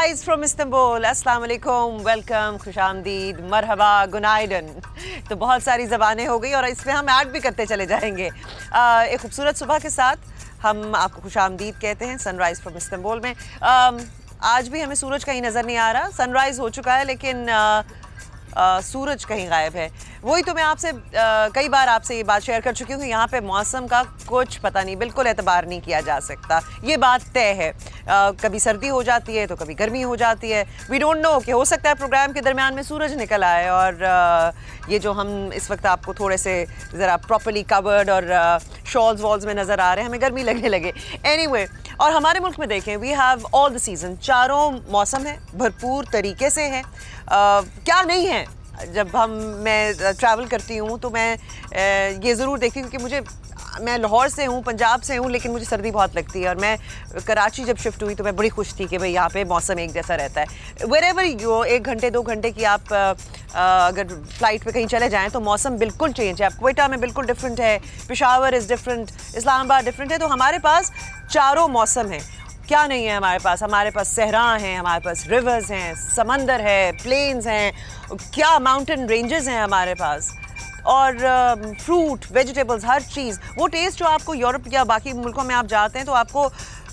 Sunrise from Istanbul, अस्सलाम वालेकुम, welcome, खुशामदीद, मरहबा, गुनाइडन। तो बहुत सारी ज़बानें हो गई और इसमें हम ऐड भी करते चले जाएंगे। एक खूबसूरत सुबह के साथ हम आपको खुशामदीद कहते हैं सनराइज़ फ्रॉम इस्तांबुल में। आज भी हमें सूरज कहीं नज़र नहीं आ रहा, सनराइज़ हो चुका है लेकिन सूरज कहीं गायब है। वही तो मैं आपसे कई बार आपसे ये बात शेयर कर चुकी हूँ कि यहाँ पे मौसम का कुछ पता नहीं, बिल्कुल एतबार नहीं किया जा सकता, ये बात तय है। कभी सर्दी हो जाती है तो कभी गर्मी हो जाती है। वी डोंट नो कि हो सकता है प्रोग्राम के दरमियान में सूरज निकल आए और ये जो हम इस वक्त आपको थोड़े से ज़रा प्रॉपर्ली कवर्ड और शॉल्स वॉल्स में नज़र आ रहे हैं, हमें गर्मी लगने लगे। एनीवे, और हमारे मुल्क में देखें, we have all the season, चारों मौसम है, भरपूर तरीके से है। क्या नहीं है, जब मैं ट्रैवल करती हूँ तो मैं ये ज़रूर देखती हूँ क्योंकि मैं लाहौर से हूँ, पंजाब से हूँ, लेकिन मुझे सर्दी बहुत लगती है और मैं कराची जब शिफ्ट हुई तो मैं बड़ी खुश थी कि भाई यहाँ पे मौसम एक जैसा रहता है। वेरेवर यू, 1 घंटे 2 घंटे की आप अगर फ्लाइट पे कहीं चले जाएं तो मौसम बिल्कुल चेंज है। क्वेटा में बिल्कुल डिफरेंट है, Peshawar is different, Islamabad different है। तो हमारे पास चारों मौसम हैं। क्या नहीं है हमारे पास सहरा हैं, हमारे पास रिवर्स हैं, समंदर है, प्लेन्स हैं, क्या माउंटेन रेंजेस हैं हमारे पास, और फ्रूट, वेजिटेबल्स, हर चीज़। वो टेस्ट जो आपको यूरोप या बाकी मुल्कों में आप जाते हैं तो आपको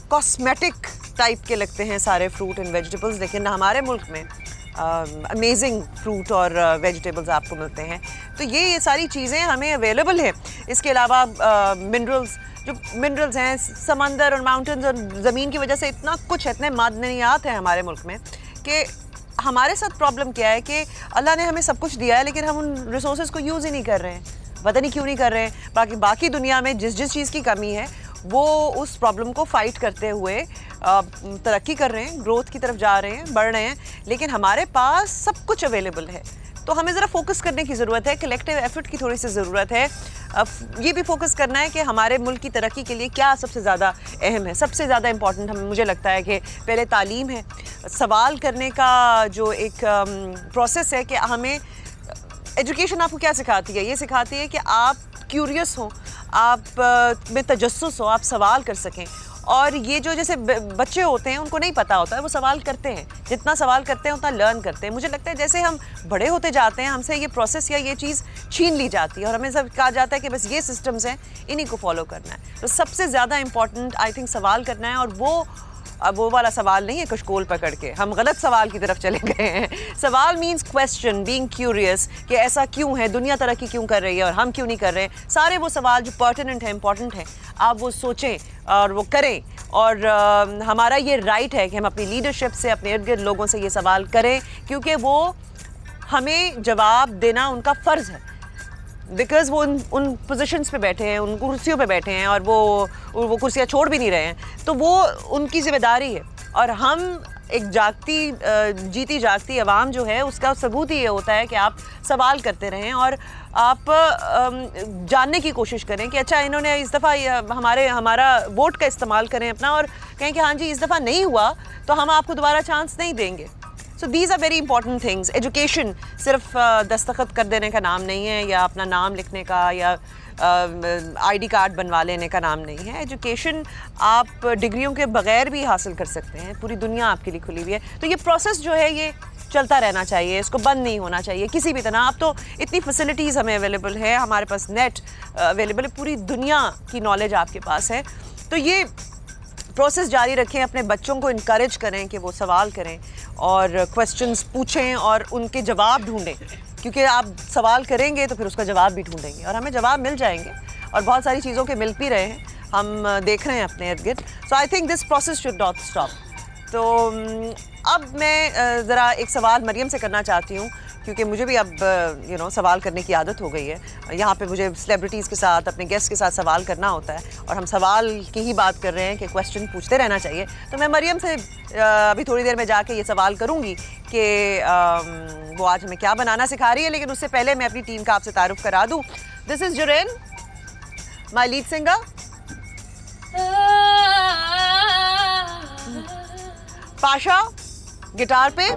कॉस्मेटिक टाइप के लगते हैं सारे फ्रूट एंड वेजिटेबल्स, लेकिन हमारे मुल्क में अमेजिंग फ्रूट और वेजिटेबल्स आपको मिलते हैं। तो ये सारी चीज़ें हमें अवेलेबल हैं। इसके अलावा मिनरल्स हैं, समंदर और माउंटेन्स और ज़मीन की वजह से इतना कुछ, इतने मादनियात हैं हमारे मुल्क में कि हमारे साथ प्रॉब्लम क्या है कि अल्लाह ने हमें सब कुछ दिया है लेकिन हम उन रिसोर्सेज को यूज़ ही नहीं कर रहे हैं। पता नहीं क्यों नहीं कर रहे हैं। बाकी दुनिया में जिस चीज़ की कमी है वो उस प्रॉब्लम को फ़ाइट करते हुए तरक्की कर रहे हैं, ग्रोथ की तरफ जा रहे हैं, बढ़ रहे हैं, लेकिन हमारे पास सब कुछ अवेलेबल है। तो हमें ज़रा फोकस करने की ज़रूरत है, कलेक्टिव एफर्ट की थोड़ी सी ज़रूरत है। ये भी फोकस करना है कि हमारे मुल्क की तरक्की के लिए क्या सबसे ज़्यादा अहम है। सबसे ज़्यादा इम्पॉर्टेंट मुझे लगता है कि पहले तालीम है। सवाल करने का जो एक प्रोसेस है कि हमें एजुकेशन आपको क्या सिखाती है, ये सिखाती है कि आप क्यूरियस हो, आप में तजस्सुस हो, आप सवाल कर सकें। और ये जो जैसे बच्चे होते हैं उनको नहीं पता होता है, वो सवाल करते हैं, जितना सवाल करते हैं उतना लर्न करते हैं। मुझे लगता है जैसे हम बड़े होते जाते हैं हमसे ये प्रोसेस या ये चीज़ छीन ली जाती है और हमें सब कहा जाता है कि बस ये सिस्टम्स हैं, इन्हीं को फॉलो करना है। तो सबसे ज़्यादा इंपॉर्टेंट आई थिंक सवाल करना है। और वो वाला सवाल नहीं है कशकोल पकड़ के, हम गलत सवाल की तरफ चले गए हैं। सवाल मीन्स क्वेश्चन, बीइंग क्यूरियस कि ऐसा क्यों है, दुनिया तरक्की क्यों कर रही है और हम क्यों नहीं कर रहे हैं। सारे वो सवाल जो पर्टिनेंट है, इंपॉर्टेंट है, आप वो सोचें और वो करें। और हमारा ये राइट है कि हम अपनी लीडरशिप से, अपने इर्द गिर्द लोगों से ये सवाल करें क्योंकि वो हमें जवाब देना उनका फ़र्ज़ है। बिकॉज़ वो उन पोजीशंस पे बैठे हैं, उन कुर्सियों पे बैठे हैं और वो कुर्सियाँ छोड़ भी नहीं रहे हैं, तो वो उनकी ज़िम्मेदारी है। और हम एक जीती जागती आवाम जो है उसका सबूत ही ये होता है कि आप सवाल करते रहें और आप जानने की कोशिश करें कि अच्छा इन्होंने इस दफ़ा हमारा वोट का इस्तेमाल करें अपना और कहें कि हाँ जी इस दफ़ा नहीं हुआ तो हम आपको दोबारा चांस नहीं देंगे। So these are very important things. Education सिर्फ दस्तखत कर देने का नाम नहीं है या अपना नाम लिखने का या आईडी कार्ड बनवा लेने का नाम नहीं है। एजुकेशन आप डिग्रियों के बगैर भी हासिल कर सकते हैं, पूरी दुनिया आपके लिए खुली हुई है। तो ये प्रोसेस जो है ये चलता रहना चाहिए, इसको बंद नहीं होना चाहिए किसी भी तरह। अब तो इतनी फैसिलिटीज़ हमें अवेलेबल है, हमारे पास नेट अवेलेबल है, पूरी दुनिया की नॉलेज आपके पास है। तो ये प्रोसेस जारी रखें, अपने बच्चों को इनकरेज करें कि वो सवाल करें और क्वेश्चंस पूछें और उनके जवाब ढूंढें, क्योंकि आप सवाल करेंगे तो फिर उसका जवाब भी ढूंढेंगे और हमें जवाब मिल जाएंगे और बहुत सारी चीज़ों के मिल भी रहे हैं, हम देख रहे हैं अपने इर्द गिर्द। So I think this process should not stop. तो अब मैं ज़रा एक सवाल मरियम से करना चाहती हूँ क्योंकि मुझे भी अब सवाल करने की आदत हो गई है। यहाँ पे मुझे सेलिब्रिटीज़ के साथ, अपने गेस्ट के साथ सवाल करना होता है और हम सवाल की ही बात कर रहे हैं कि क्वेश्चन पूछते रहना चाहिए। तो मैं मरियम से अभी थोड़ी देर में जाके ये सवाल करूँगी कि वो आज हमें क्या बनाना सिखा रही है, लेकिन उससे पहले मैं अपनी टीम का आपसे तारुफ करा दूँ। This is Zurain, my lead singer, Pasha guitar पे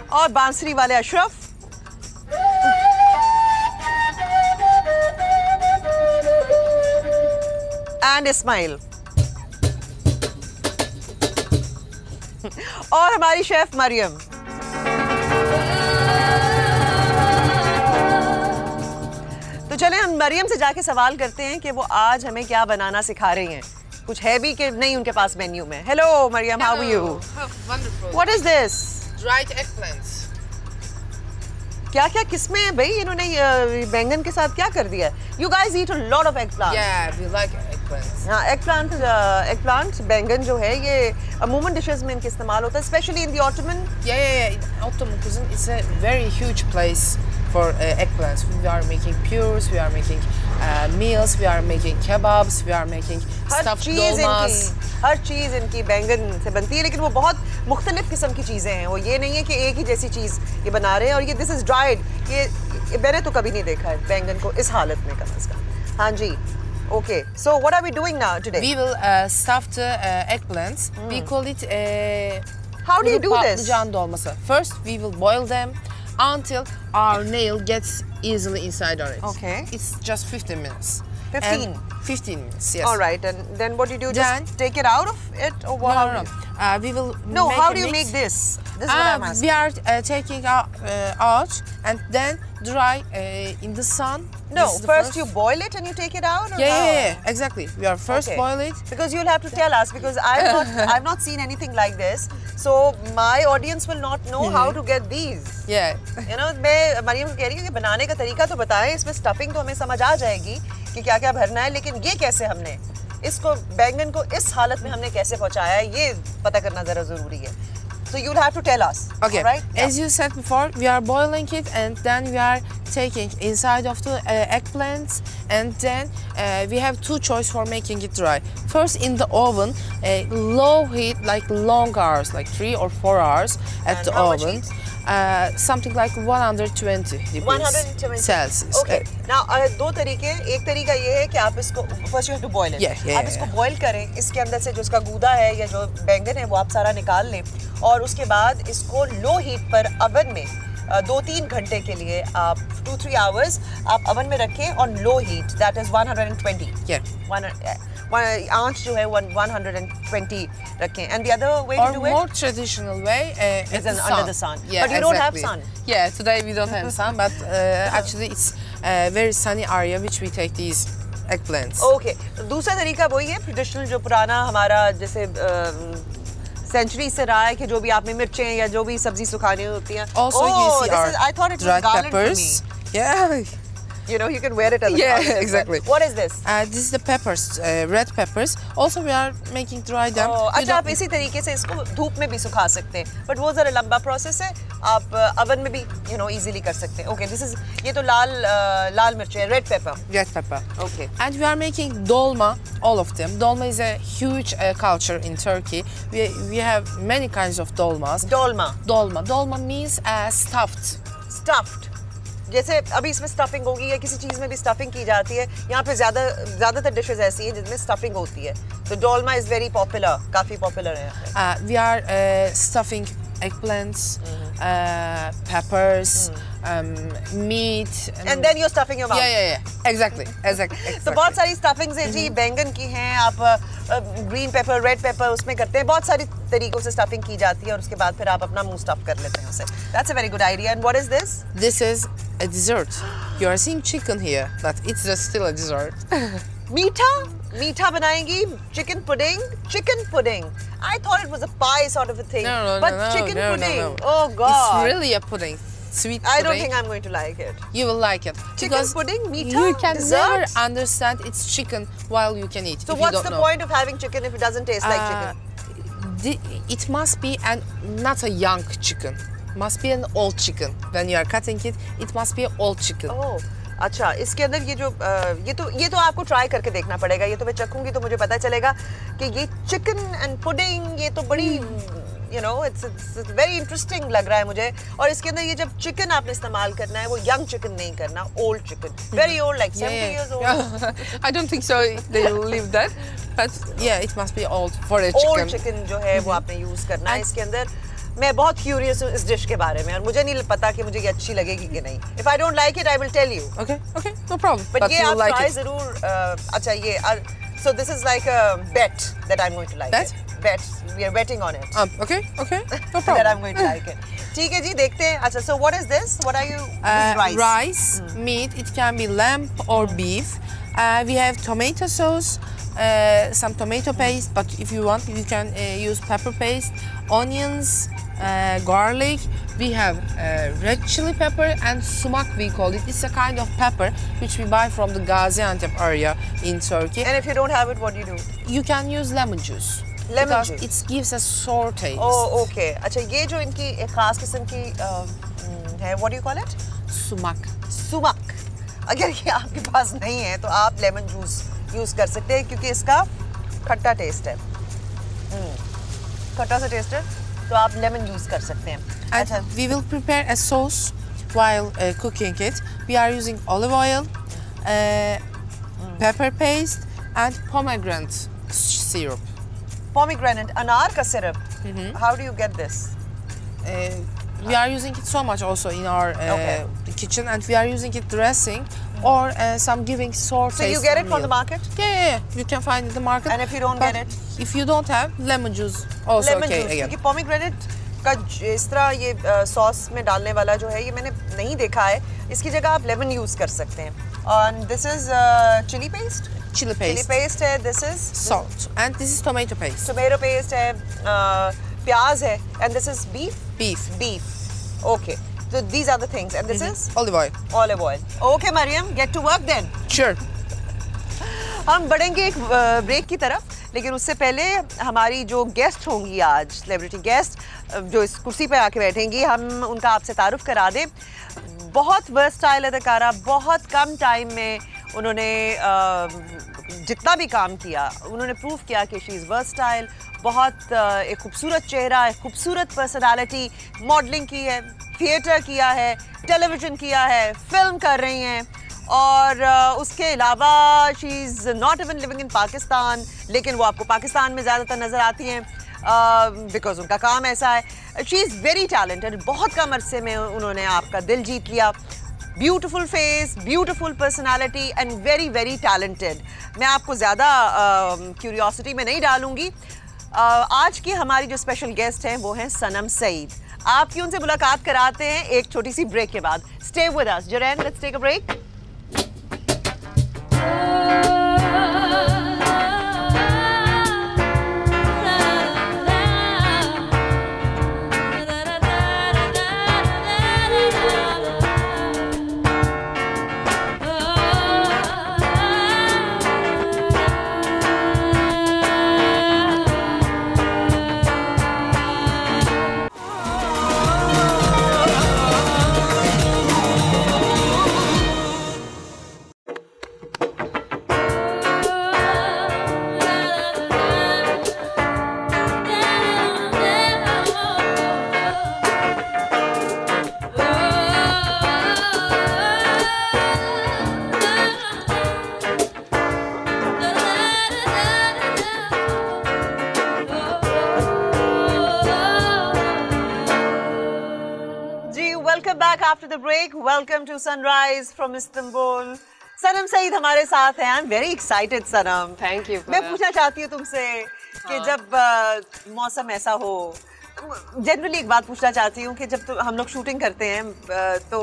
और बांसुरी वाले अशरफ, एंड इस्माइल। और हमारी शेफ मरियम। तो चलें हम मरियम से जाके सवाल करते हैं कि वो आज हमें क्या बनाना सिखा रही हैं। कुछ है भी कि नहीं उनके पास मेन्यू में। Hello Mariam, how are you? Wonderful. What is this? Dried eggplants. क्या क्या किसमें है भाई? इन्होंने बैंगन के साथ क्या कर दिया है? You guys eat a lot of eggplant. Yeah, we like eggplants. हाँ, eggplant बैंगन जो है ये अमूमन डिशेस में इनके इस्तेमाल होता है, especially in the autumn. Yeah. In Ottoman cuisine, it's a very huge place for eggplants. We are making pures, we are making meals, we are making kebabs, we are making stuffed dolmas. हर चीज़ इनकी बैंगन से बनती है, लेकिन वो बहुत मुख्तलिफ किस्म की चीज़ें हैं। वो ये नहीं है कि एक ही जैसी चीज़ ये बना रहे हैं। और ये दिस इज़ ड्राइड, ये मैंने तो कभी नहीं देखा है बैंगन को इस हालत में कम से कम। हाँ जी, okay. So what are we doing now today? We will stuff the eggplants. We call it How do you do this? patlıcan dolması. First, we will boil them until our nail gets easily inside on it. Okay. It's just 15 minutes. 15? And 15 minutes, yes. All right, and then what do you do? Then- Just take it out of it, or what? No. We will No, make how a do you mix. make this? This is what I'm asking. We are taking out and then dry in the sun. No, This is the first you boil it and you take it out? Or how? Yeah, exactly. We are first Okay. boil it. Because you'll have to tell us, because I've not seen anything like this. So my audience will not know how to get these. Yeah. You know, मैं मरियम को कह रही हूँ कि बनाने का तरीका तो बताएं, इसमें स्टफिंग तो हमें समझ आ जाएगी कि क्या क्या भरना है, लेकिन ये कैसे हमने इसको बैंगन को इस हालत में हमने कैसे पहुंचाया है, ये पता करना जरा जरूरी है. So you'll have to tell us. Okay. All right? As you said before, we are boiling it and then we are taking inside of the eggplants, and then we have two choices for making it dry. First, in the oven, low heat, like long hours, like 3 or 4 hours at And the how much oven. heat? Something like 120 degrees 120 Celsius. Okay. Now दो तरीके, एक तरीका ये है कि आप इसको first you have to boil it. Yeah. आप इसको boil करें, इसके अंदर से जो इसका गूदा है या जो बैंगन है वो आप सारा निकाल लें, और उसके बाद इसको लो हीट पर अवन में 2-3 घंटे के लिए आप 2-3 hours आप अवन में रखें on low heat, that is 120. Yeah. आंच जो है 120 रखें. And the other way Or to do it? more traditional way Is is under the sun. Yeah, But you don't have exactly. sun. Yeah, today we don't have sun, but actually it's a very sunny area which we take these eggplants. Okay, दूसरा तरीका वही है traditional जो पुराना हमारा जैसे century से रहा है कि जो भी आपने मिर्चें या जो भी सब्जी सुखानी होती हैं. Also, you see our I thought it was dried garland for peppers. me. Yeah. You know, you can wear it as a Yeah, garland. exactly. What is this? This is the peppers, red peppers. Also, we are making dry them. अच्छा, आप इसी तरीके से इसको धूप में भी सुखा सकते हैं, बट वो जरा लंबा प्रोसेस है. आप अवन में भी इजीली कर सकते हैं. ओके, दिस इज ये तो लाल मिर्च है, red pepper. Red pepper. Okay. And we are making dolma, all of them. Dolma is a huge culture in Turkey. We have many kinds of dolmas. Dolma. Dolma means stuffed. Stuffed. जैसे अभी इसमें stuffing होगी या किसी चीज में भी stuffing की जाती है, यहाँ पे ज्यादातर डिशेस ऐसी हैं जिसमें स्टफिंग होती है. तो डोलमा इज वेरी पॉपुलर, काफी पॉपुलर है. We are stuffing eggplants, peppers, meat. And then you're stuffing your mouth. Yeah. Exactly. तो बहुत सारी स्टफिंग्स हैं जी, बैंगन की हैं, आप ग्रीन पेपर, रेड पेपर उसमें करते हैं, बहुत सारी तरीकों से स्टफिंग की जाती है और उसके बाद फिर आप अपना मुंह स्टफ कर लेते हैं उसे. That's a very good idea. And what is this? This is a dessert. You are seeing chicken here, but it's just still a dessert. मीठा बनाएंगी. Chicken pudding. I thought it was a pie sort of a thing. But chicken pudding. No. Oh God. It's really a pudding. Sweet pudding. I don't think I'm going to like it. You will like it. Chicken because pudding, meeta, you can dessert? never understand it's chicken while you can eat. So if what's you don't the know. point of having chicken if it doesn't taste like chicken? It must be not a young chicken. Must be an old chicken. When you are cutting it, it must be an old chicken. Oh, अच्छा, इसके अंदर ये तो आपको try करके देखना पड़ेगा. ये तो मैं चखूंगी तो मुझे पता चलेगा कि ये चिकन एंड पुडिंग ये तो बड़ी it's very interesting लग रहा है मुझे. और इसके अंदर ये जब चिकन आपने इस्तेमाल करना है वो यंग चिकन नहीं करना, old chicken, very old, like 70 years old. I don't think so. They live that, but yeah, it must be old for a chicken. Old chicken जो है वो आपने यूज करना है इसके अंदर. मैं बहुत क्यूरियस हूँ इस डिश के बारे में और मुझे नहीं पता कि मुझे ये अच्छी लगेगी कि नहीं. If I don't like it, I will tell you. Okay, no problem. But ये you आप like try it. जरूर. अच्छा ये so this is like a bet that I'm going to like Bet? it. we are betting on it. Okay, no That problem. I'm going to like it. ठीक है जी, देखते हैं. अच्छा, so what is this? What are you? This is Rice, meat. It can be lamb or beef. We have tomato sauce, some tomato paste, but if you want, you can use pepper paste, onions, garlic. We have red chili pepper and sumak, we call it. It's a kind of pepper which we buy from the Gaziantep area in Turkey. And if you don't have it, what do you do? You can use lemon juice. Lemon because juice. it gives a sour taste. Oh, okay. अच्छा, ये जो इनकी एक खास किस्म की है, what do you call it? Sumak. सुमक. अगर ये आपके पास नहीं है तो आप लेमन जूस यूज कर सकते हैं क्योंकि इसका खट्टा टेस्ट है. खट्टा सा टेस्ट है तो आप लेमन जूस कर सकते हैं. And अच्छा, we will prepare a sauce while cooking it. We are using olive oil, pepper paste, and pomegranate syrup. pomegranate, अनार का syrup. How do you get this? We are using it so much also in our Okay. kitchen, and we are using it dressing or some giving sour So taste. you get to it from the meal. market? Yeah. You can find it in the market. And if you don't but get it? If you don't have, lemon juice also Lemon okay juice. again. क्योंकि pomegranate का इस तरह ये sauce में डालने वाला जो है ये मैंने नहीं देखा है. इसकी जगह आप लेमन यूज कर सकते हैं. And this is chili paste. Chili Chili paste, paste है. This is salt, and this is tomato paste. tomato paste है. प्याज है. And this is beef. Beef, Beef. Okay. So these are the things. And this is olive oil. olive oil. Okay, Mariam, get to work then. Sure. हम बढ़ेंगे एक break की तरफ, लेकिन उससे पहले हमारी जो गेस्ट होंगी आज, सेलिब्रिटी गेस्ट जो इस कुर्सी पे आके बैठेंगी, हम उनका आपसे तारुफ करा दें. बहुत वर्सटाइल अदाकारा, बहुत कम टाइम में उन्होंने जितना भी काम किया उन्होंने प्रूव किया कि शी इज़ वर्सटाइल. बहुत एक खूबसूरत चेहरा, एक खूबसूरत पर्सनालिटी. मॉडलिंग की है, थिएटर किया है, टेलीविज़न किया है, फिल्म कर रही हैं और उसके अलावा she is not even living in Pakistan, लेकिन वो आपको पाकिस्तान में ज़्यादातर नज़र आती हैं बिकॉज उनका काम ऐसा है. She is very talented. बहुत कम अरसे में उन्होंने आपका दिल जीत लिया. Beautiful face, beautiful personality and very very talented. मैं आपको ज़्यादा क्यूरियोसिटी में नहीं डालूंगी. आज की हमारी जो स्पेशल गेस्ट हैं वो हैं सनम सईद. आपकी उनसे मुलाकात कराते हैं एक छोटी सी ब्रेक के बाद. Stay with us. Zurain, let's take a break. Welcome back after the break. Welcome to Sunrise from Istanbul. सनम सईद हमारे साथ हैं. I'm very excited, Sanam. Thank you. मैं पूछना चाहती हूँ तुमसे कि जब मौसम ऐसा हो, जनरली एक बात पूछना चाहती हूँ कि जब हम लोग शूटिंग करते हैं तो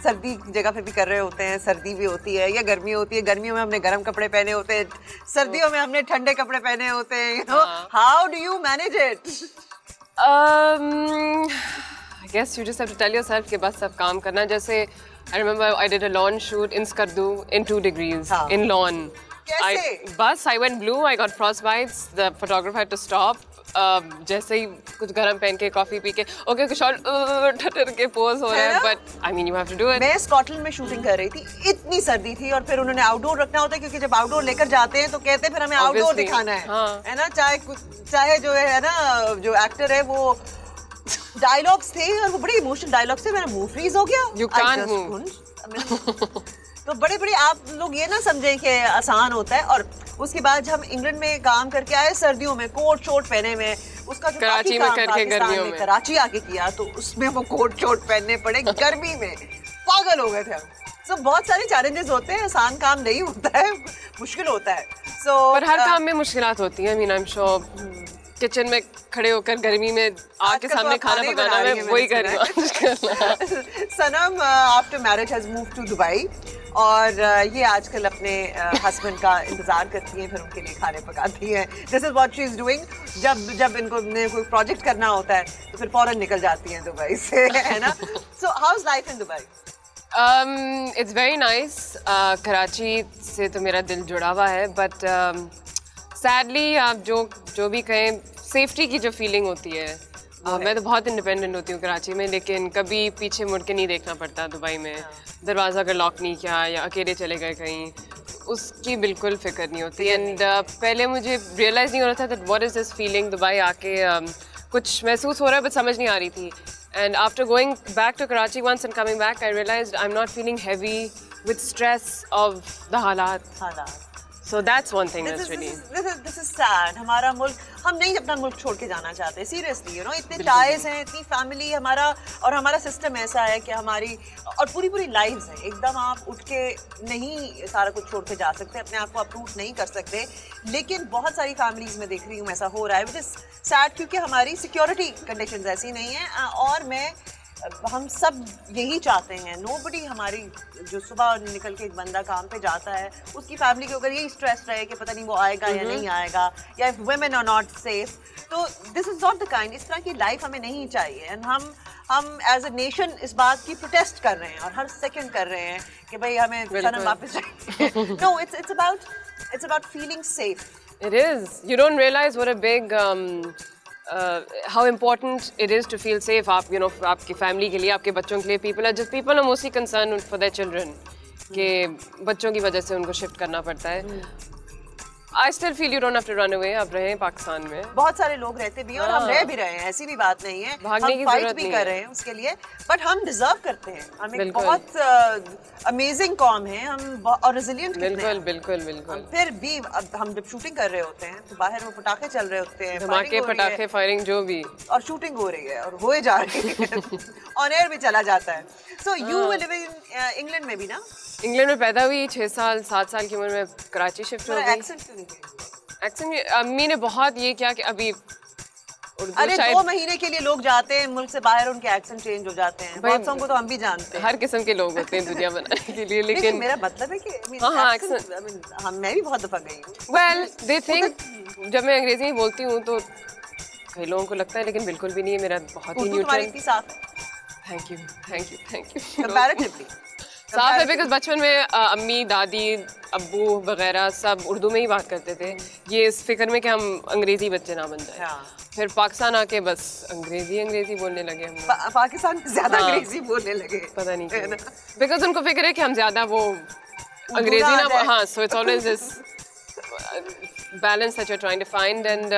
सर्दी जगह पे भी कर रहे होते हैं, सर्दी भी होती है या गर्मी होती है. गर्मियों में हमने गर्म कपड़े पहने होते हैं, सर्दियों में हमने ठंडे कपड़े पहने होते हैं. You know, how do you manage it? I guess you just have to tell yourself कि बस सब काम करना. जैसे I remember I did a lawn shoot in Skardu in 2 degrees in lawn. कैसे? I went blue. I got frostbites. The photographer had to stop. जैसे ही कुछ गरम पहन के कॉफी पी के ओके कुछ और ठटर के पोज हो रहे हैं. But I mean you have to do it. मैं स्कॉटलैंड में शूटिंग कर रही थी, इतनी सर्दी थी और फिर उन्होंने आउटडोर रखना होता है क्योंकि जब आउटडोर लेकर जाते हैं तो कहते हैं फिर हमें आउटडोर दिखाना है ना. चाहे जो है ना जो एक्टर है वो डायलॉग्स थे और वो बड़े इमोशनल डायलॉग्स थे. मेरा मुंह फ्रीज हो गया. You can't move. तो बड़े बड़े आप लोग ये ना समझें कि आसान होता है. और उसके बाद जब हम इंग्लैंड में काम करके आए सर्दियों में कोट शोट पहने में, उसका जो कराची में करके गर्मियों में कराची आके किया तो उसमें वो कोट शोट पहनने पड़े गर्मी में. पागल हो गए थे हम. तो बहुत सारे चैलेंजेस होते हैं. आसान काम नहीं होता है, मुश्किल होता है. पर हर काम में मुश्किलात होती हैं. I mean I'm sure kitchen में खड़े होकर गर्मी में आग के सामने खाना पकाना, मैं वही कर रही हूँ। Sanam after marriage has moved to Dubai और ये आजकल अपने हस्बैंड का इंतजार करती हैं, फिर उनके लिए खाने पकाती हैं। This is what she is doing. जब इनको कोई प्रोजेक्ट करना होता है तो फिर फौरन निकल जाती हैं दुबई से, है ना? So how is life in Dubai? It's very nice. Karachi से तो मेरा दिल जुड़ा हुआ है, बट सैडली आप जो भी कहें, सेफ्टी की जो फीलिंग होती है, मैं तो बहुत इंडिपेंडेंट होती हूँ कराची में, लेकिन कभी पीछे मुड़ के नहीं देखना पड़ता दुबई में। दरवाज़ा अगर लॉक नहीं किया या अकेले चले गए कहीं, उसकी बिल्कुल फिक्र नहीं होती। एंड पहले मुझे रियलाइज़ नहीं हो रहा था that what is this feeling. Dubai आके कुछ महसूस हो रहा है बट समझ नहीं आ रही थी। And after going back to Karachi once and coming back, I realized I'm not feeling heavy with stress of the halat. So that's one thing that's really. This is sad. हमारा मुल्क, हम नहीं अपना मुल्क छोड़ के जाना चाहते. Seriously, you know, इतने टाइज हैं, इतनी फैमिली हमारा, और हमारा सिस्टम ऐसा है कि हमारी और पूरी लाइफ्स हैं. एकदम आप उठ के नहीं सारा कुछ छोड़ के जा सकते, अपने आप को अप्रूव नहीं कर सकते. लेकिन बहुत सारी फैमिलीज में देख रही हूँ ऐसा हो रहा है, which is sad, क्योंकि हमारी सिक्योरिटी कंडीशंस ऐसी नहीं है. और हम सब यही चाहते हैं. नोबडी, हमारी जो सुबह निकल के एक बंदा काम पे जाता है, उसकी फैमिली के ऊपर यही स्ट्रेस रहे कि पता नहीं वो आएगा या नहीं आएगा, या if women are not safe. तो this is not the kind, इस तरह की लाइफ हमें नहीं चाहिए. एंड हम एज अ नेशन इस बात की प्रोटेस्ट कर रहे हैं और हर सेकंड कर रहे हैं कि भाई हमें सनम वापस चाहिए. No, it's about feeling safe. It is. You don't realize what a big how important it is to feel safe. आप आपकी फैमिली के लिए, आपके बच्चों के लिए, people are mostly concerned for their children, कि बच्चों की वजह से उनको शिफ्ट करना पड़ता है. I still feel you don't have to run away. आप रहे हैं पाकिस्तान में, बहुत सारे लोग रहते भी हैं और हम रह भी रहे हैं, ऐसी भी बात नहीं है. भागने की फाइट जरूरत भी नहीं कर रहे हैं उसके लिए, बट हम डिजर्व करते हैं. हम एक बहुत अमेजिंग कॉम है, हम और रेजिलिएंट कितने हैं. बिल्कुल. फिर भी अब हम जब शूटिंग कर रहे होते हैं तो बाहर वो पटाखे चल रहे होते हैं, धमाके, पटाखे, फायरिंग, जो भी, और शूटिंग हो रही है और होए जा रही है, ऑन एयर भी चला जाता है. So you will live in England में भी ना? इंग्लैंड में पैदा हुई, 6 साल 7 साल की उम्र में कराची शिफ्ट हो गई. एक्सेंट क्यों नहीं किया? एक्सेंट अम्मी ने बहुत ये किया कि अभी अरे 2 महीने के लिए लोग जाते हैं मुल्क से बाहर, उनके एक्सेंट चेंज हो जाते हैं. बहुत को तो हम भी जानते हैं, हर किस्म के लोग होते हैं दुनिया बनाने के लिए. लेकिन मेरा मतलब है कि मैं भी बहुत दफा गई हूँ. वेल दे थिंक जब मैं अंग्रेजी में बोलती हूँ तो कई लोगों को लगता है, लेकिन बिल्कुल भी नहीं है. मेरा बहुत ही न्यूट्रल. Thank you. कंपैरेटिवली साफ है, बिकॉज बचपन में अम्मी, दादी, अब्बू वगैरह सब उर्दू में ही बात करते थे, ये इस फिक्र में कि हम अंग्रेजी बच्चे ना बन जाए. फिर पाकिस्तान आके बस अंग्रेजी बोलने लगे हम. पाकिस्तान में ज्यादा अंग्रेजी बोलने लगे, पता नहीं क्यों, बिकॉज उनको फिक्र है कि हम ज्यादा वो अंग्रेजी ना. हाँ, so it's always this balance that you are trying to find. And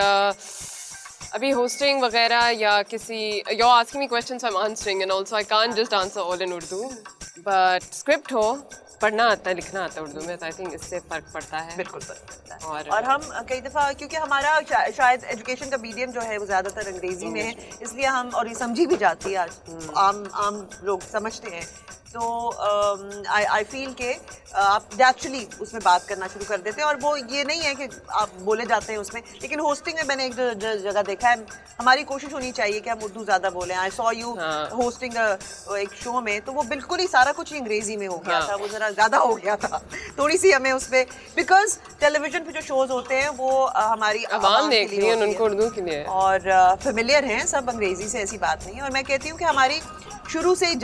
अभी होस्टिंग वगैरह या किसी, you are asking me questions, I am answering, and also I can't just answer all in Urdu. But script हो, पढ़ना आता है, लिखना आता है उर्दू में, तो आई थिंक इससे फ़र्क पड़ता है. बिल्कुल फ़र्क पड़ता है. और हम कई दफ़ा, क्योंकि हमारा शायद एजुकेशन का मीडियम जो है वो ज़्यादातर अंग्रेज़ी में है, इसलिए हम, और ये समझी भी जाती है आज, आम लोग समझते हैं. तो आई फील के आप नेचुरली उसमें बात करना शुरू कर देते हैं, और वो ये नहीं है कि आप बोले जाते हैं उसमें. लेकिन होस्टिंग में मैंने एक जगह देखा है, हमारी कोशिश होनी चाहिए कि हम उर्दू ज़्यादा बोलें. आई सॉ यू होस्टिंग एक शो में, तो वो बिल्कुल ही सारा कुछ ही अंग्रेज़ी में हो गया था. वो ज़रा ज़्यादा हो गया था, थोड़ी सी हमें उसमें, बिकॉज टेलीविजन पे जो शोज होते हैं वो हमारी आवाम देख रही है, उनको उर्दू के लिए, और फेमिलियर हैं सब अंग्रेज़ी से, ऐसी बात नहीं है. और मैं कहती हूँ कि हमारी शुरू से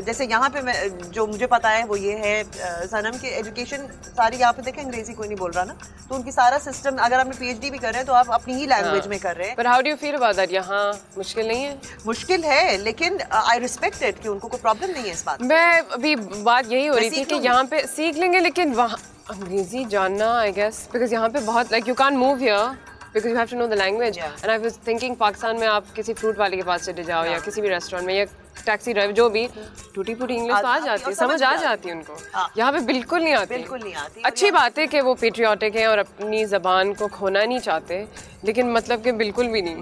जैसे यहाँ पे मैं, जो मुझे पता है वो ये है, सनम की एजुकेशन सारी यहाँ पे देखें अंग्रेजी कोई नहीं बोल रहा ना, तो उनकी सारा सिस्टम, अगर आप PhD भी कर रहे हैं तो आप अपनी ही लैंग्वेज में कर रहे हैं. But how do you feel about that? यहाँ मुश्किल नहीं है? मुश्किल है, लेकिन I respect it कि उनको कोई प्रॉब्लम नहीं है इस बात. मैं अभी बात यही हो रही थी कि यहाँ पे सीख लेंगे, लेकिन वहाँ अंग्रेजी जानना, आई गेस, बिकॉज यहाँ पे बहुत, like you can't move here because you have to know the language. And I was thinking Pakistan में आप किसी फ्रूट वाले के पास चले जाओ या किसी भी रेस्टोरेंट में या टैक्सी ड्राइवर, जो भी, टूटी फूटी इंग्लिश तो आ जाती है, समझ आ जाती है उनको. यहाँ पे बिल्कुल नहीं आती. अच्छी बात है कि वो पेट्रियाटिक हैं और अपनी ज़बान को खोना नहीं चाहते, लेकिन मतलब कि बिल्कुल भी नहीं.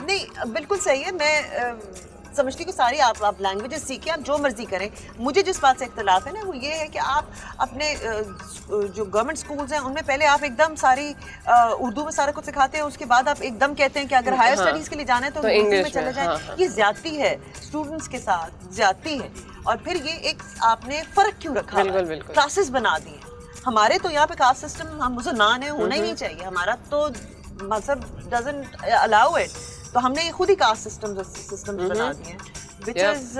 बिल्कुल सही है. मैं समझती हूँ कि सारी आप लैंग्वेजेस सीखें, आप जो मर्जी करें। मुझे जिस बात से इख्तलाफ है ना वो ये है कि आप अपने जो गवर्नमेंट स्कूल्स हैं उनमें पहले आप एकदम सारी उर्दू में सारा कुछ सिखाते हैं, उसके बाद आप एकदम कहते हैं कि अगर हायर स्टडीज के लिए जाना है तो इंग्लिश में चले जाएं। ये ज्यादती है, स्टूडेंट्स के साथ ज्यादती है। और फिर ये एक आपने फर्क क्यों रखा, क्लासेस बना दी है। हमारे तो यहाँ पे कास्ट सिस्टम, हम मुसलमान हैं, होना ही नहीं चाहिए, हमारा तो मजहब डजंट अलाउ इट, तो हमने ये खुद ही कास्ट सिस्टम बना दिए हैं, which is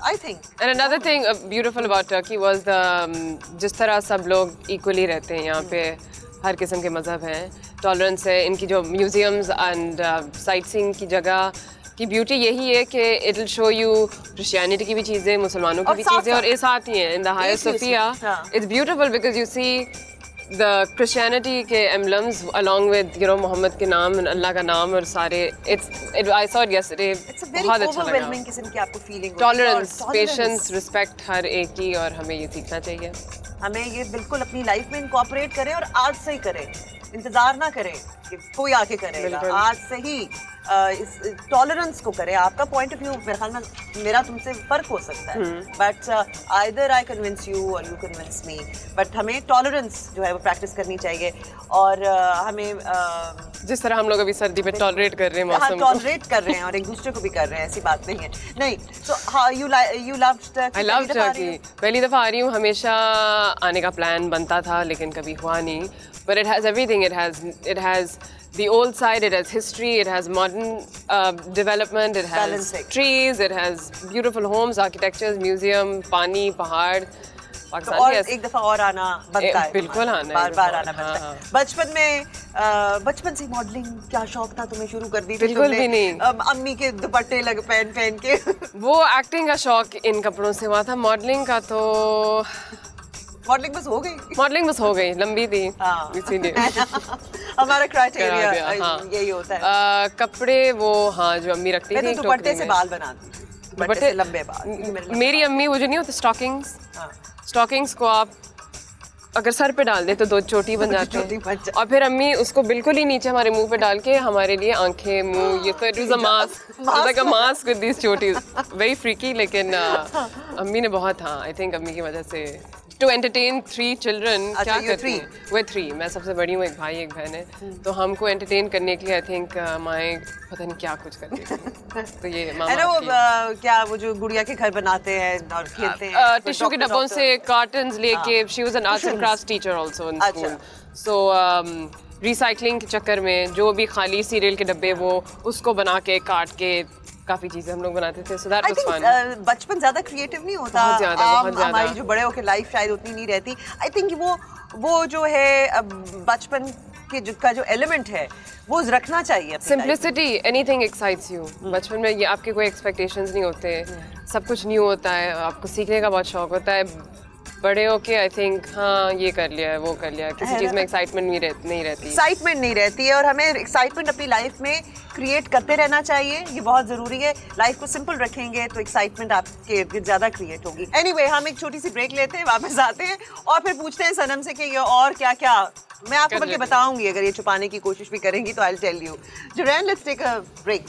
I think. And another thing beautiful about Turkey was the जिस तरह सब लोग equally रहते हैं यहाँ पे, हर किस्म के मजहब हैं, टॉलरेंस है, इनकी जो म्यूजियम्स एंड साइट सीइंग की जगह की ब्यूटी यही है कि it will show you Christianity की भी चीज़ें, मुसलमानों की भी चीज़ें, और ये साथ ही हैं। In the Hagia Sophia it's beautiful because you see the Christianity के emblems along with you know Muhammad के नाम, अल्लाह का नाम, और सारे आई सॉ इट यस्टरडे, बहुत अच्छा लगा। किस्म की आपको feeling, tolerance, patience, respect her एक की, और हमें ये सीखना चाहिए। हमें ये बिल्कुल अपनी लाइफ में इनकॉर्पोरेट करें और आज से ही करें, इंतजार ना करें कि कोई आके करेगा, आज से ही इस टॉलरेंस को करें। आपका पॉइंट ऑफ व्यू मेरे ख्याल में मेरा तुमसे फर्क हो सकता है, but either I convince you और यू कन्विंस मी, बट हमें टॉलरेंस जो है वो प्रैक्टिस करनी चाहिए। और हमें जिस तरह हम लोग अभी सर्दी में टॉलरेट कर रहे हैं, मौसम टॉलरेट कर रहे हैं और एक दूसरे को भी कर रहे हैं, ऐसी बात नहीं है। नहीं, so how you loved Turkey? I love Turkey, पहली दफ़ा आ रही हूँ, हमेशा आने का प्लान बनता था लेकिन कभी हुआ नहीं। But it has everything. It has the old side. It has history. It has modern development. It has trees. It has beautiful homes, architectures, museum, पानी, पहाड़। तो और एक दफा और आना बनता है, बिल्कुल आना, बार आना बनता है। बचपन में बचपन से मॉडलिंग क्या शौक था तुम्हें? शुरू कर दी थी बिल्कुल भी नहीं, अम्मी के दुपट्टे पहन के वो एक्टिंग का शौक इन कपड़ों से हुआ था। मॉडलिंग का तो मॉडलिंग बस हो गई, मॉडलिंग बस हो गई, लंबी थी इसीलिए हमारा क्राइटेरिया यही होता है। कपड़े वो हाँ जो अम्मी रखती थी, दुपट्टे से बाल बनाती थी, दुपट्टे से लंबे बाल। मेरी अम्मी वो जो नहीं होती स्टॉकिंग्स, स्टॉकिंग्स को आप अगर सर पे डाल दे तो 2 चोटी बन जाती है, और फिर अम्मी उसको बिल्कुल ही नीचे हमारे मुंह पे डाल के हमारे लिए आंखें, मुंह, ये तो it was a mask, like a mask with these चोटीज, वेरी फ्रीकी। लेकिन अम्मी ने बहुत, हाँ आई थिंक अम्मी की वजह से to entertain 3 children, क्या करती हैं? We're 3, मैं सबसे बड़ी हूँ, एक भाई एक बहन है, तो हमको entertain करने के लिए आई थिंक माएँ पता नहीं क्या कुछ करती थी। तो ये मामा वो क्या वो जो गुड़िया के घर बनाते हैं और खेलते हैं टिश्यू के डब्बों से कार्टन्स लेके, she was an arts and crafts teacher also in school, so recycling के चक्कर में जो भी खाली सीरियल के डब्बे वो उसको बना के काट के काफी चीजें हम लोग बनाते थे। So that was fun. बचपन ज्यादा क्रिएटिव नहीं होता, बहुत ज्यादा। हमारी जो बड़े होकर लाइफ शायद उतनी नहीं रहती। आई थिंक वो जो है बचपन के का जो एलिमेंट है वो रखना चाहिए। Simplicity, anything excites you. बचपन में ये आपके कोई एक्सपेक्टेशंस नहीं होते, सब कुछ न्यू होता है, आपको सीखने का बहुत शौक होता है। बड़े होके आई थिंक हाँ ये कर लिया है, वो कर लिया है, किसी चीज़ में एक्साइटमेंट नहीं रहती। एक्साइटमेंट नहीं रहती है, और हमें एक्साइटमेंट अपनी लाइफ में क्रिएट करते रहना चाहिए, ये बहुत ज़रूरी है। लाइफ को सिंपल रखेंगे तो एक्साइटमेंट आपके इर्द गिर्द ज़्यादा क्रिएट होगी। एनीवे, हम एक छोटी सी ब्रेक लेते हैं, वापस आते हैं और फिर पूछते हैं सनम से कि ये और क्या क्या मैं आपको बल्कि बताऊंगी, अगर ये छुपाने की कोशिश भी करेंगी तो I will tell you. Zurain, let's take a break.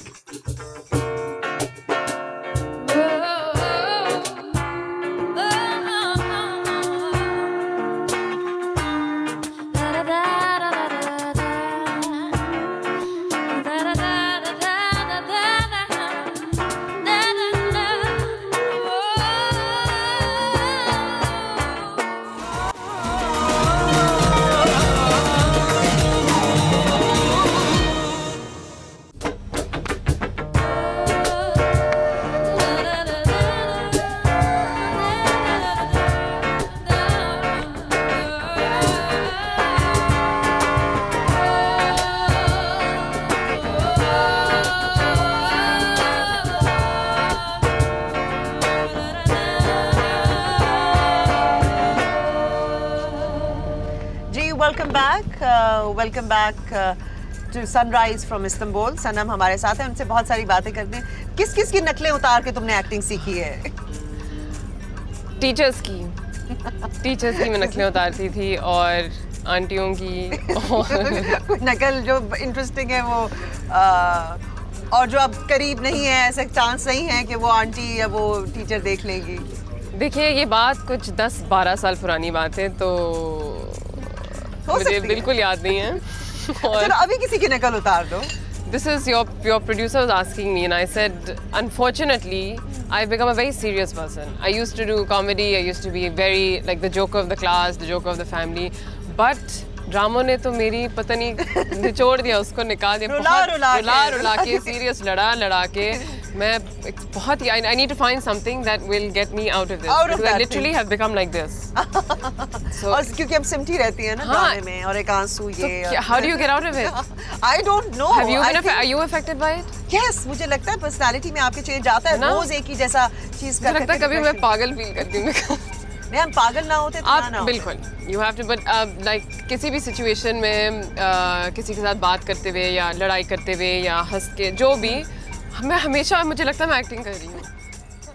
Welcome back to sunrise from Istanbul. Sanam हमारे साथ है, उनसे बहुत सारी बातें करते हैं। किस किस की नकलें उतार के तुमने एक्टिंग सीखी है? टीचर्स की मैं नकलें उतारती थी, और आंटियों की। नकल जो इंटरेस्टिंग है वो और जो अब करीब नहीं है, ऐसा चांस नहीं है कि वो आंटी या वो टीचर देख लेगी? देखिए ये बात कुछ 10-12 साल पुरानी बात है, तो मुझे बिल्कुल याद नहीं है। चलो अभी किसी की नकल उतार दो। This is your producer was asking me and I said, unfortunately, I've become a very serious person. I used to do comedy, I used to be very like the joker of the class, the joker of the family, but ड्रामो ने तो मेरी पता नहीं निचोड़ दिया, उसको निकाल दिया, रुला के सीरियस लड़ा के मैं बहुत ही I need to find something that will get me out of this because I literally have become like this. So और क्योंकि अब सिमटी रहती है ना ड्रामे में और एक आंसू ये. How do you get out of it? I don't know. Have you been are you affected by it? Yes, मुझे लगता है पर्सनालिटी में आपके चेंज आता है, रोज एक ही जैसा चीज करते हैं. लगता है कभी मैं पागल फील करती हूँ. नहीं हम पागल ना होते तो आप ना बिल्कुल you have to but like किसी भी सिचुएशन में किसी के साथ बात करते हुए या लड़ाई करते हुए या हंस के जो भी मैं हमेशा मुझे लगता है मैं एक्टिंग कर रही हूँ.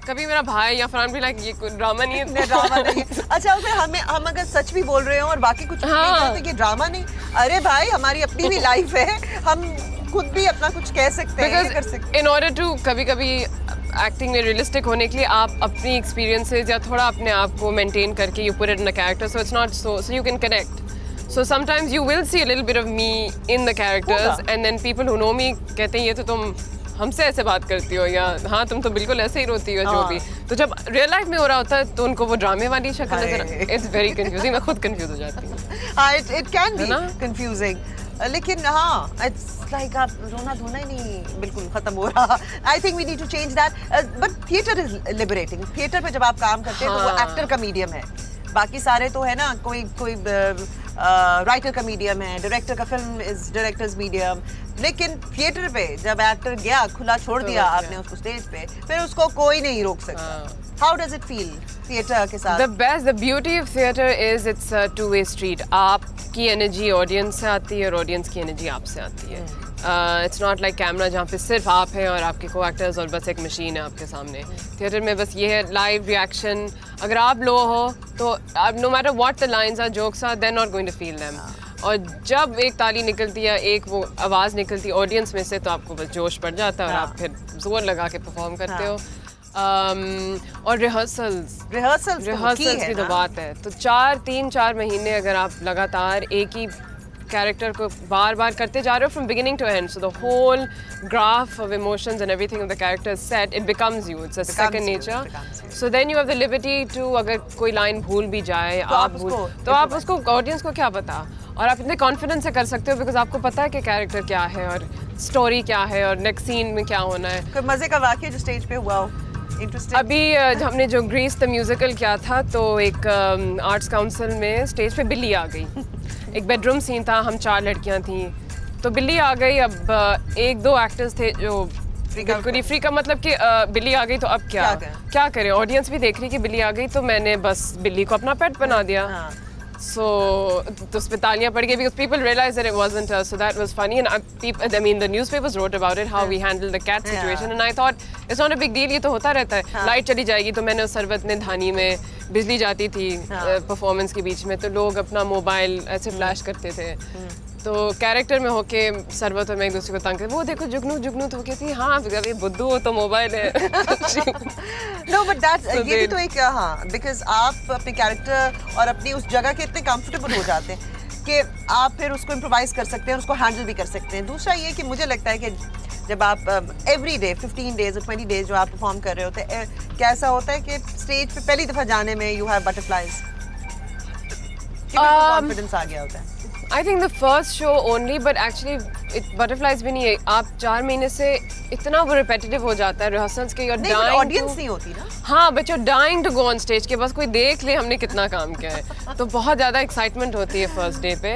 कभी मेरा भाई या फरहान भी लाइक ये कोई ड्रामा नहीं है. ड्रामा नहीं है. अच्छा फिर हम अगर सच भी बोल रहे हो और बाकी कुछ नहीं करते, ये ड्रामा नहीं. अरे भाई हमारी अपनी भी लाइफ है, हम खुद भी अपना कुछ कह सकते हैं, कर सकते हैं. इन ऑर्डर टू कभी एक्टिंग में रियलिस्टिक होने के लिए आप अपनी एक्सपीरियंसेस या थोड़ा अपने आप को मेंटेन करके you put it in a character so it's not so you can connect. So sometimes you will see a little bit of me in the characters and then people who know me कहते हैं ये तो तुम हमसे ऐसे बात करती हो या हाँ तुम तो बिल्कुल ऐसे ही रोती हो जो भी. तो जब रियल लाइफ में हो रहा होता है तो उनको वो ड्रामे वाली शक्ल नजर इट्स वेरी कंफ्यूजिंग. मैं खुद कंफ्यूज हो जाती हूँ. हाँ इट कैन बी कंफ्यूजिंग लेकिन हाँ इट्स लाइक आप रोना धोना ही नहीं बिल्कुल खत्म हो रहा. I think we need to change that but theatre is liberating. Theatre पे जब आप काम करते हैं तो वो एक्टर का मीडियम है. बाकी सारे तो है ना कोई राइटर का मीडियम है, डायरेक्टर का फिल्म इज डायरेक्टर्स मीडियम. लेकिन थिएटर पे जब एक्टर गया खुला छोड़ दिया आपने उसको स्टेज पे, फिर उसको कोई नहीं रोक सकता. How does it feel theatre के साथ? The beauty of theatre is it's a two way street. आपकी एनर्जी ऑडियंस से आती है और ऑडियंस की एनर्जी आपसे आती है. इट्स नॉट लाइक कैमरा जहाँ पे सिर्फ आप हैं और आपके को एक्टर्स और बस एक मशीन है आपके सामने. थिएटर में बस ये है लाइव रिएक्शन. अगर आप लो हो तो no matter what the lines are jokes are they are not going to feel them. और जब एक ताली निकलती है एक वो आवाज़ निकलती है ऑडियंस में से तो आपको बस जोश पड़ जाता है और आप फिर जोर लगा के परफॉर्म करते हो. और रिहर्सल्स की तो बात है. तो 3-4 महीने अगर आप लगातार एक ही कैरेक्टर को बार बार करते जा रहे हो from beginning to end so the whole graph of emotions and everything of the character is set. It becomes you. It's a second nature. So then you have the liberty to अगर कोई line भूल भी जाए तो आप उसको audience को क्या पता और आप इतने कॉन्फिडेंस से कर सकते हो बिकॉज आपको पता है कि कैरेक्टर क्या है और स्टोरी क्या है और नेक्स्ट सीन में क्या होना है. कोई मजे का वाकया जो स्टेज पे हुआ हो? अभी हमने जो ग्रीस द म्यूजिकल किया था तो एक आर्ट्स काउंसिल में स्टेज पे बिल्ली आ गई. एक बेडरूम सीन था, हम 4 लड़कियां थी तो बिल्ली आ गई. अब 1-2 एक्टर्स थे जो बिल्कुल ही फ्री का मतलब कि बिल्ली आ गई तो अब क्या करें. ऑडियंस भी देख रही कि बिल्ली आ गई तो मैंने बस बिल्ली को अपना पेट बना दिया. So तो उस पे तालियां पड़ गई because people realized that it wasn't us. So that was funny and I mean the newspapers wrote about it how we handled the cat situation and I thought it's not a big deal. ये तो होता रहता है. Light चली जाएगी तो मैंने उस सरबत ने धानी में बिजली जाती थी परफॉर्मेंस के बीच में तो लोग अपना मोबाइल ऐसे फ्लैश करते थे. तो कैरेक्टर में होके सरबत और मैं एक दूसरे को तंग कर वो देखो जुगनू तो कहती हाँ ये बुद्धू हो तो मोबाइल है. नो बट दैट ये भी तो एक हाँ बिकॉज आप अपने कैरेक्टर और अपनी उस जगह के इतने कंफर्टेबल हो जाते हैं कि आप फिर उसको इम्प्रोवाइज कर सकते हैं, उसको हैंडल भी कर सकते हैं. दूसरा ये कि मुझे लगता है कि जब आप एवरी डे 15 डेज और 20 डेज जो आप परफॉर्म कर रहे होते हैं कैसा होता है कि स्टेज पे पहली दफ़ा जाने में यू हैव बटरफ्लाइज कॉन्फिडेंस आ गया होता है? I think the first show only, but actually butterflies भी नहीं है. आप 4 महीने से इतना वो repetitive हो जाता है rehearsals के you're dying to audience नहीं होती ना. हाँ but you're dying to go on stage के बस कोई देख ले हमने कितना काम किया है. तो बहुत ज़्यादा excitement होती है first day पे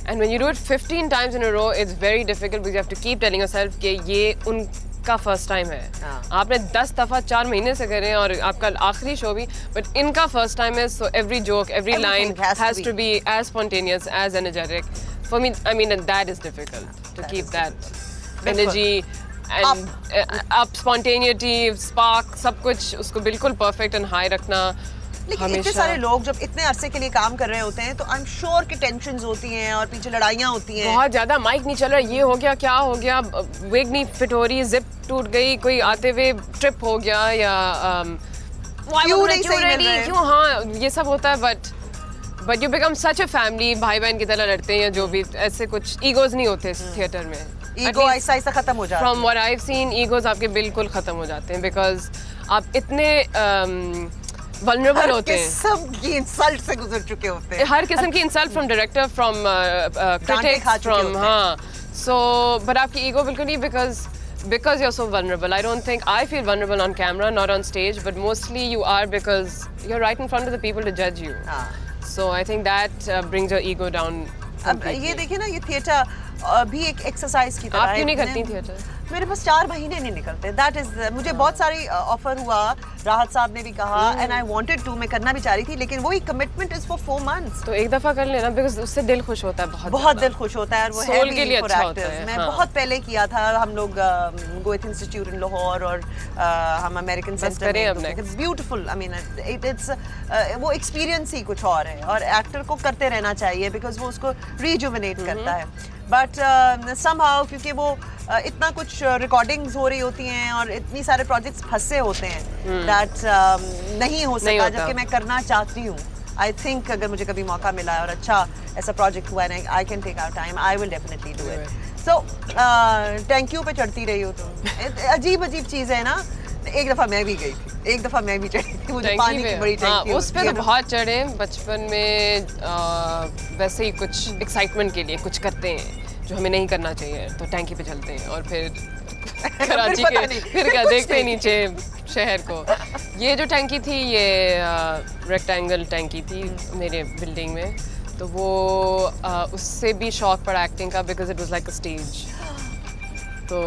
and when you do it 15 times in a row it's very difficult because you have to keep telling yourself कि ये उनका फर्स्ट टाइम है. आपने 10 दफ़ा 4 महीने से करें और आपका आखिरी शो भी बट इनका फर्स्ट टाइम है so every joke every line has to be as spontaneous as energetic. For me I mean that is difficult to keep that energy and up spontaneity spark सब कुछ उसको बिल्कुल perfect and high रखना लेकिन इतने सारे लोग जब इतने अरसे के लिए काम कर रहे होते हैं तो आई एम श्योर कि टेंशन्स होती हैं और पीछे लड़ाइयाँ होती हैं। बहुत ज्यादा, माइक नहीं चल रहा, ये हो गया, क्या हो गया, विग नहीं फिट हो रही, जिप टूट गई, कोई आते हुए ट्रिप हो गया, या क्यों नहीं सही मिल रहे हैं? क्यों, हाँ ये सब होता है। But you become such a family, भाई बहन की तरह लड़ते हैं, या जो भी, ऐसे कुछ ईगोज नहीं होते थिएटर में। ईगो ऐसा ऐसा खत्म हो जाता है। From what I have seen, egos आपके बिल्कुल खत्म हो जाते हैं, बिकॉज आप इतने वल्नरेबल होते हैं। सबकी इंसल्ट से गुजर चुके होते हैं। हर किस्म की insult, from director, from critics, from, हाँ। सो बट आपकी ईगो बिल्कुल नहीं, because you're so vulnerable. I don't think I feel vulnerable on camera, not on stage, but mostly you are because you're right in front of the people to judge you. So I think that brings your ego down. अब ये देखिए ना, ये theatre भी एक exercise की तरह है। आप क्यों नहीं करती थिएटर? मेरे पास 4 महीने नहीं निकलते। दैट इज, मुझे बहुत सारी ऑफर हुआ, राहत साहब ने भी कहा, एंड आई वांटेड टू, मैं करना भी चाह रही थी, लेकिन वही कमिटमेंट इज फॉर 4 months। तो एक दफा कर लेना, बिकॉज उससे दिल खुश होता है, बहुत दिल खुश होता है, और वो सोल के लिए अच्छा होता है। मैं बहुत पहले किया था, हम लोग गोएथ इंस्टीट्यूट इन लाहौर, और हम अमेरिकन सेंटर में, it's beautiful. I mean it's वो एक्सपीरियंस ही कुछ और है, और एक्टर को करते रहना चाहिए बिकॉज वो उसको रिजुविनेट करता है। बट समहाउ क्योंकि वो इतना कुछ रिकॉर्डिंग्स हो रही होती हैं और इतनी सारे प्रोजेक्ट्स फंसे होते हैं, दैट नहीं हो सका, जबकि मैं करना चाहती हूँ। आई थिंक अगर मुझे कभी मौका मिला है और अच्छा ऐसा प्रोजेक्ट हुआ है, I can take our time, I will definitely do it. So thank you पे चढ़ती रही हो तुम। अजीब अजीब चीज़ है ना। एक दफ़ा मैं भी गई थी, एक दफ़ा मैं भी चढ़ी थी, मुझे पानी की बड़ी टंकी उस पे तो बहुत चढ़े बचपन में। वैसे ही कुछ एक्साइटमेंट के लिए कुछ करते हैं जो हमें नहीं करना चाहिए, तो टैंकी पे चलते हैं, और फिर कराची के फिर क्या देखते हैं नीचे शहर को। ये जो टैंकी थी, ये रेक्टेंगल टैंकी थी मेरे बिल्डिंग में, तो वो उससे भी शौक पड़ा एक्टिंग का, because it was like a stage. तो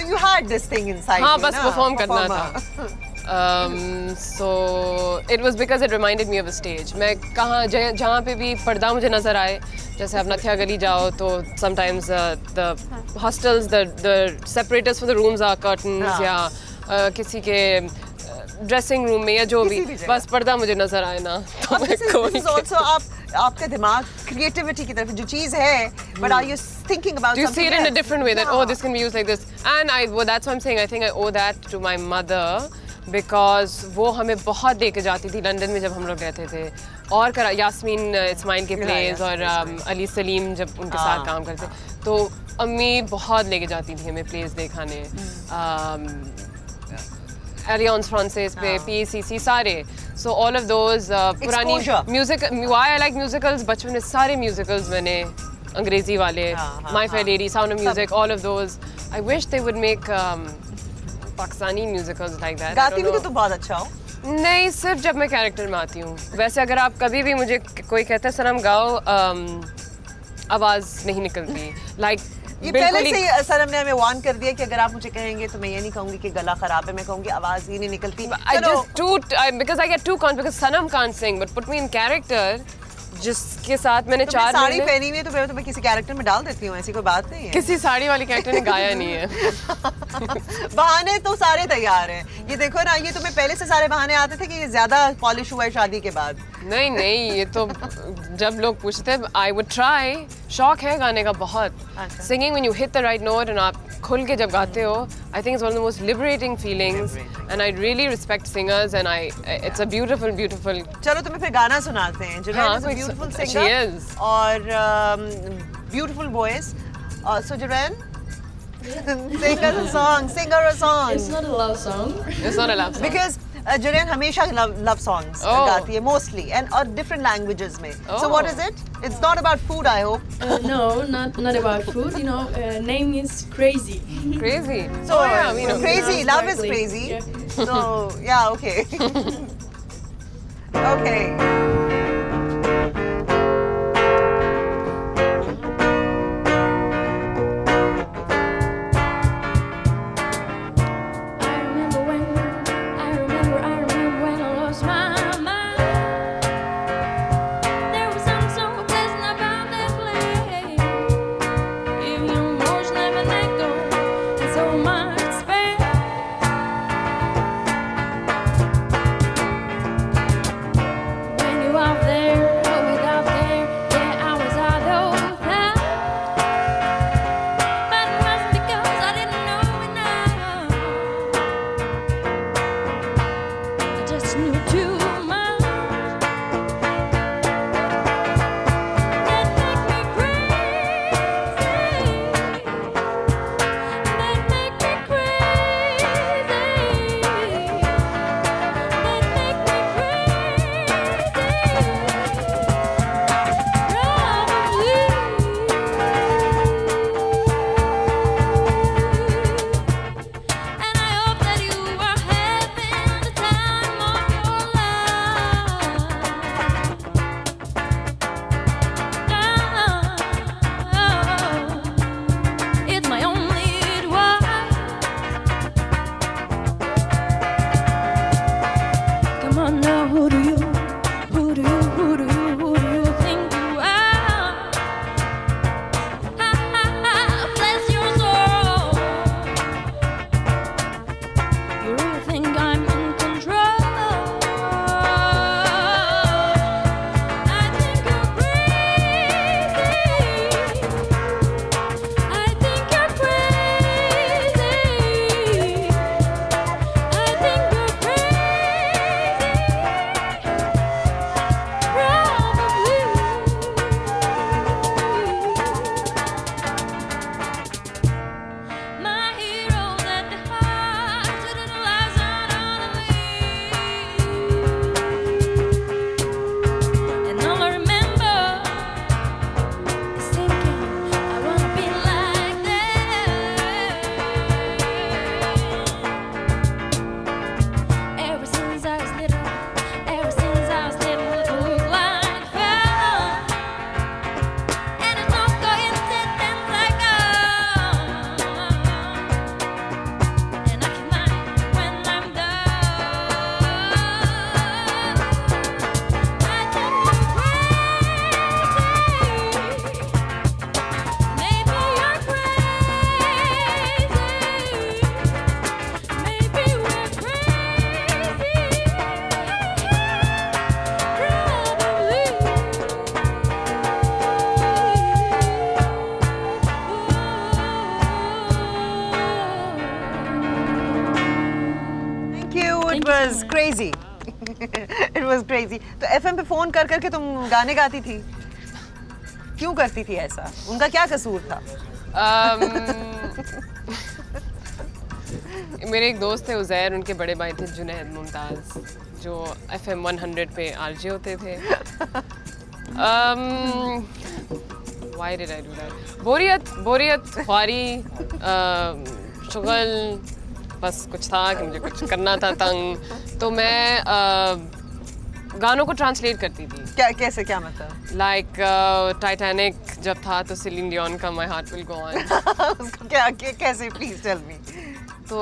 you had this thing inside. हाँ, बस परफॉर्म करना था। So it was because it reminded me of a stage. मैं कहाँ जहाँ पे भी पर्दा मुझे नजर आए, जैसे आप नथिया गली जाओ तो sometimes the hostels, the separators for the rooms are curtains, या किसी के ड्रेसिंग रूम में या जो भी, बस पर्दा मुझे नजर आए ना, तो मैं कोई आपका दिमाग क्रिएटिविटी की तरफ जो चीज है, but are you thinking about do you something see it in a else? different way that oh this can be used like this, and that's what I'm saying, I think I owe that to my mother because वो हमें बहुत लेके जाती थी London में जब हम लोग रहते थे, और यास्मीन इस्माइल के प्लेज, और अली सलीम जब उनके साथ काम करते, तो अम्मी बहुत लेके जाती थी हमें प्लेज दिखाने, Alliance Francaise पे, PACC सारे, so all of those पुरानी music, why I like musicals, बचपन में सारे musicals मैंने अंग्रेजी वाले, My Fair Lady, Sound of Music, all of those. I wish they would make Pakistani musicals like that. गाती भी तो बहुत अच्छा हो। नहीं, सिर्फ जब मैं कैरेक्टर में आती हूँ। वैसे अगर आप कभी भी मुझे कोई कहता है सनम गाओ, आवाज़ नहीं निकलती, like ये पहले से ही सनम ने हमें वार्न कर दिया कि अगर आप मुझे कहेंगे तो मैं ये नहीं कहूंगी कि गला खराब है, मैं कहूंगी आवाज ही नहीं निकलती। because I get too confident because Sanam can't sing, but put me in character, जिसके साथ मैंने 4 साड़ी पहनी हुई है तो मैं किसी कैरेक्टर में डाल देती हूँ, ऐसी कोई बात नहीं है। किसी साड़ी वाली कैरेक्टर ने गाया नहीं है। बहाने तो सारे तैयार हैं, ये देखो ना, ये तुम्हें पहले से सारे बहाने आते थे कि ये ज्यादा पॉलिश हुआ है शादी के बाद? नहीं, ये तो जब लोग पूछते हैं, I would try, शौक है गाने का बहुत। Singing when you hit the right note and आप खुल के जब गाते हो, I think it's one of the most liberating feelings, and I really respect singers, and it's a beautiful, beautiful. चलो तुम्हें फिर गाना सुनाते हैं। Jurain is a beautiful singer. She is. और beautiful voice. So Jurain, sing us a song. Sing her a song. It's not a love song. It's not a love song. Because Jurain हमेशा love songs गाती है mostly, and or different languages में. So what is it? It's not about food, I hope. No, not about food. You know, name is Crazy. Crazy. So yeah, we know. crazy, love is crazy. Yeah. So yeah, okay. Okay. crazy. It was crazy. तो FM पे phone कर करके तुम गाने गाती थी? क्यों करती थी ऐसा? उनका क्या कसूर था? मेरे एक दोस्त थे उज़ैर, उनके बड़े भाई थे जुनैद मुमताज़, जो FM 100 पे आरजे होते थे. Why did I do that? बोरियत, ख्वारी, शुगल, बस कुछ था कि मुझे कुछ करना था तंग, तो मैं गानों को ट्रांसलेट करती थी. कैसे, क्या मतलब? लाइक टाइटैनिक जब था तो सिलीन डियोन का my heart will go on. उसको कैसे, प्लीज टेल मी. तो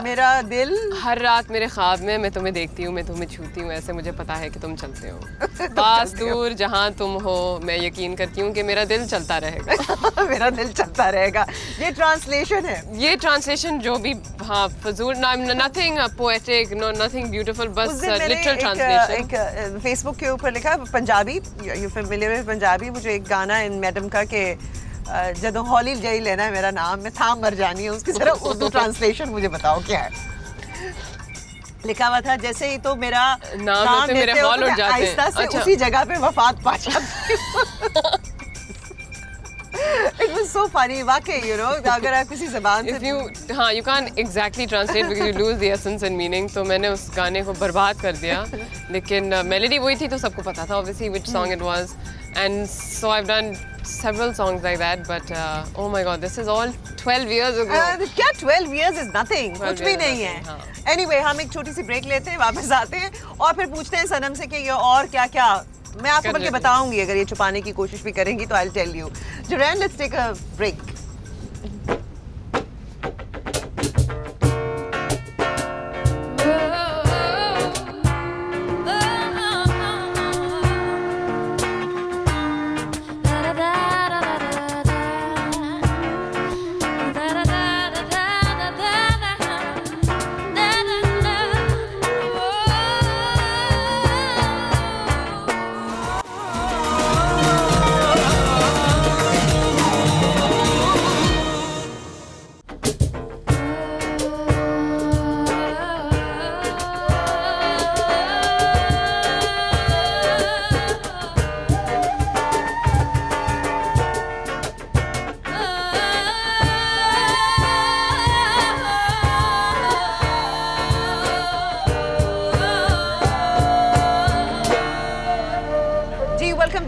मेरा दिल हर रात मेरे ख्वाब में मैं तुम्हें देखती हूँ, मैं तुम्हें छूती हूँ, ऐसे मुझे पता है कि तुम चलते हो. पास दूर जहाँ तुम हो, मैं यकीन करती हूँ कि मेरा दिल चलता रहेगा. मेरा दिल चलता रहेगा. ये ट्रांसलेशन है. ये ट्रांसलेशन जो भी, हाँ, फजूल, nothing poetic, no nothing beautiful, बस लिटरल ट्रांसलेशन. एक फेसबुक के ऊपर लिखा Punjabi, you familiar with Punjabi. मुझे एक गाना इन मैडम का के जदों हौली जई लेना है मेरा नाम, मैं थाम मर जानी है, उसकी जरा उर्दू ट्रांसलेशन मुझे बताओ क्या है. लिखा हुआ था जैसे ही तो मेरा नाम मेरे हॉल उठ जाते हैं, आहिस्ता से अच्छा, उसी जगह पे वफात पा जाती. It was so funny, वाकई, you know, अगर आप किसी ज़बान से हाँ, you can't exactly translate because you lose the essence and meaning. तो मैंने उस गाने को बर्बाद कर दिया, लेकिन मेलोडी वही थी तो सबको पता था obviously which song it was, and so I've done several songs like that, but oh my god, this is all 12 years ago. क्या 12 years is nothing, कुछ भी नहीं है. हाँ. Anyway, हम एक छोटी सी ब्रेक लेते हैं, वापस आते हैं और फिर पूछते हैं सनम से कि ये और क्या क्या. मैं आपको बल्कि बताऊंगी, अगर ये छुपाने की कोशिश भी करेंगी तो I'll tell you. Juran, let's take a break.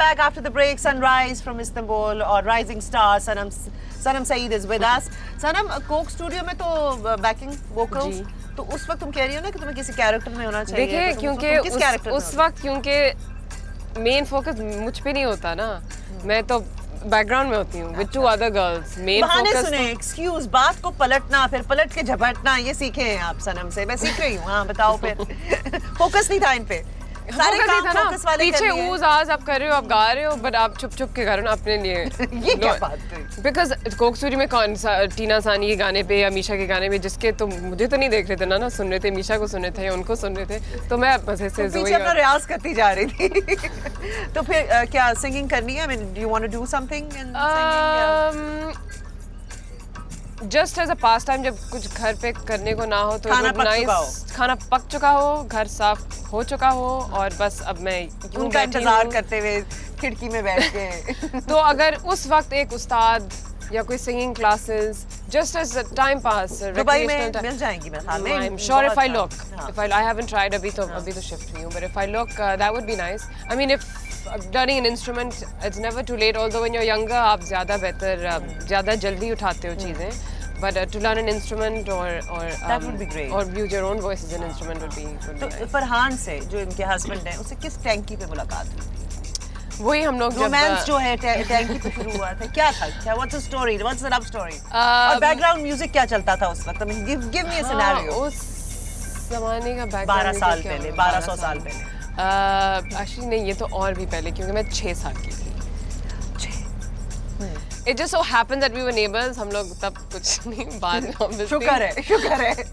Back after the break. Sunrise from Istanbul और Rising Star Sanam Saeed is with us. Sanam, Coke Studio में तो backing vocals, तो उस वक्त तुम कह रही हो ना कि तुम्हें किसी कैरेक्टर में होना चाहिए. देखिए, क्योंकि उस वक्त क्योंकि मेन फोकस मुझ पे नहीं होता ना, मैं तो बैकग्राउंड में होती हूँ with two other girls. Main focus सुने, एक्सक्यूज, बात को पलटना, फिर पलट के झपटना, ये सीखे हैं आप सनम से. मैं सीख रही हूँ. हाँ, बताओ फिर. फोकस नहीं था इन पे. सारे काम फोकस वाले पीछे ऊज आज आप कर रहे हो, आप गा रहे हो, बट आप चुप चुप के करो ना अपने लिए. ये क्या बात है? बिकॉज कोक स्टूडियो में कौन सा टीना सानी के गाने पे या मीशा के गाने पे, जिसके तो मुझे तो नहीं देख रहे थे ना सुन रहे थे, मीशा को सुन रहे थे या उनको सुन रहे थे, तो मैं बस ऐसे पीछे अपना रियाज करती जा रही थी. तो फिर क्या सिंगिंग करनी है? I mean, do you want to do something in singing? Just as a pastime, जब कुछ घर पे करने को ना हो तो खाना पक चुका हो, घर साफ हो चुका हो, और बस अब मैं उनका इंतजार करते हुए खिड़की में बैठ के. तो अगर उस वक्त एक उस्ताद या कोई singing classes just as a time pass, Dubai में मिल जाएंगी मेरे ख्याल में. I am sure if I look, if I haven't tried अभी तो शिफ्ट हुई हूं, but if I look that would be nice. I mean if learning an instrument, it's never too late, although when you're younger आप ज़्यादा बेहतर, ज़्यादा जल्दी उठाते हो चीज़ें, but to learn an instrument or that would be great, or use your own voice as an instrument would be nice. Farhan से, जो इनके हस्बैंड हैं, उससे किस टैंकी पे मुलाकात हुई? वही हम लोग रोमांस जो है टैंकी पे शुरू हुआ था, क्या था? क्या what's the story? What's the love story? और बैकग्राउंड म्यूजिक क्या चलता था उस वक्त? I mean, give me a scenario. उस ज़माने का बैकग्राउंड 12 साल पहले, 1200 साल पहले. एक्चुअली नहीं, ये तो और भी पहले, क्योंकि मैं 6 साल की थी. It just so happened that we were neighbors. हम लोग तब कुछ नहीं, बाद में obviously. शुक्र है.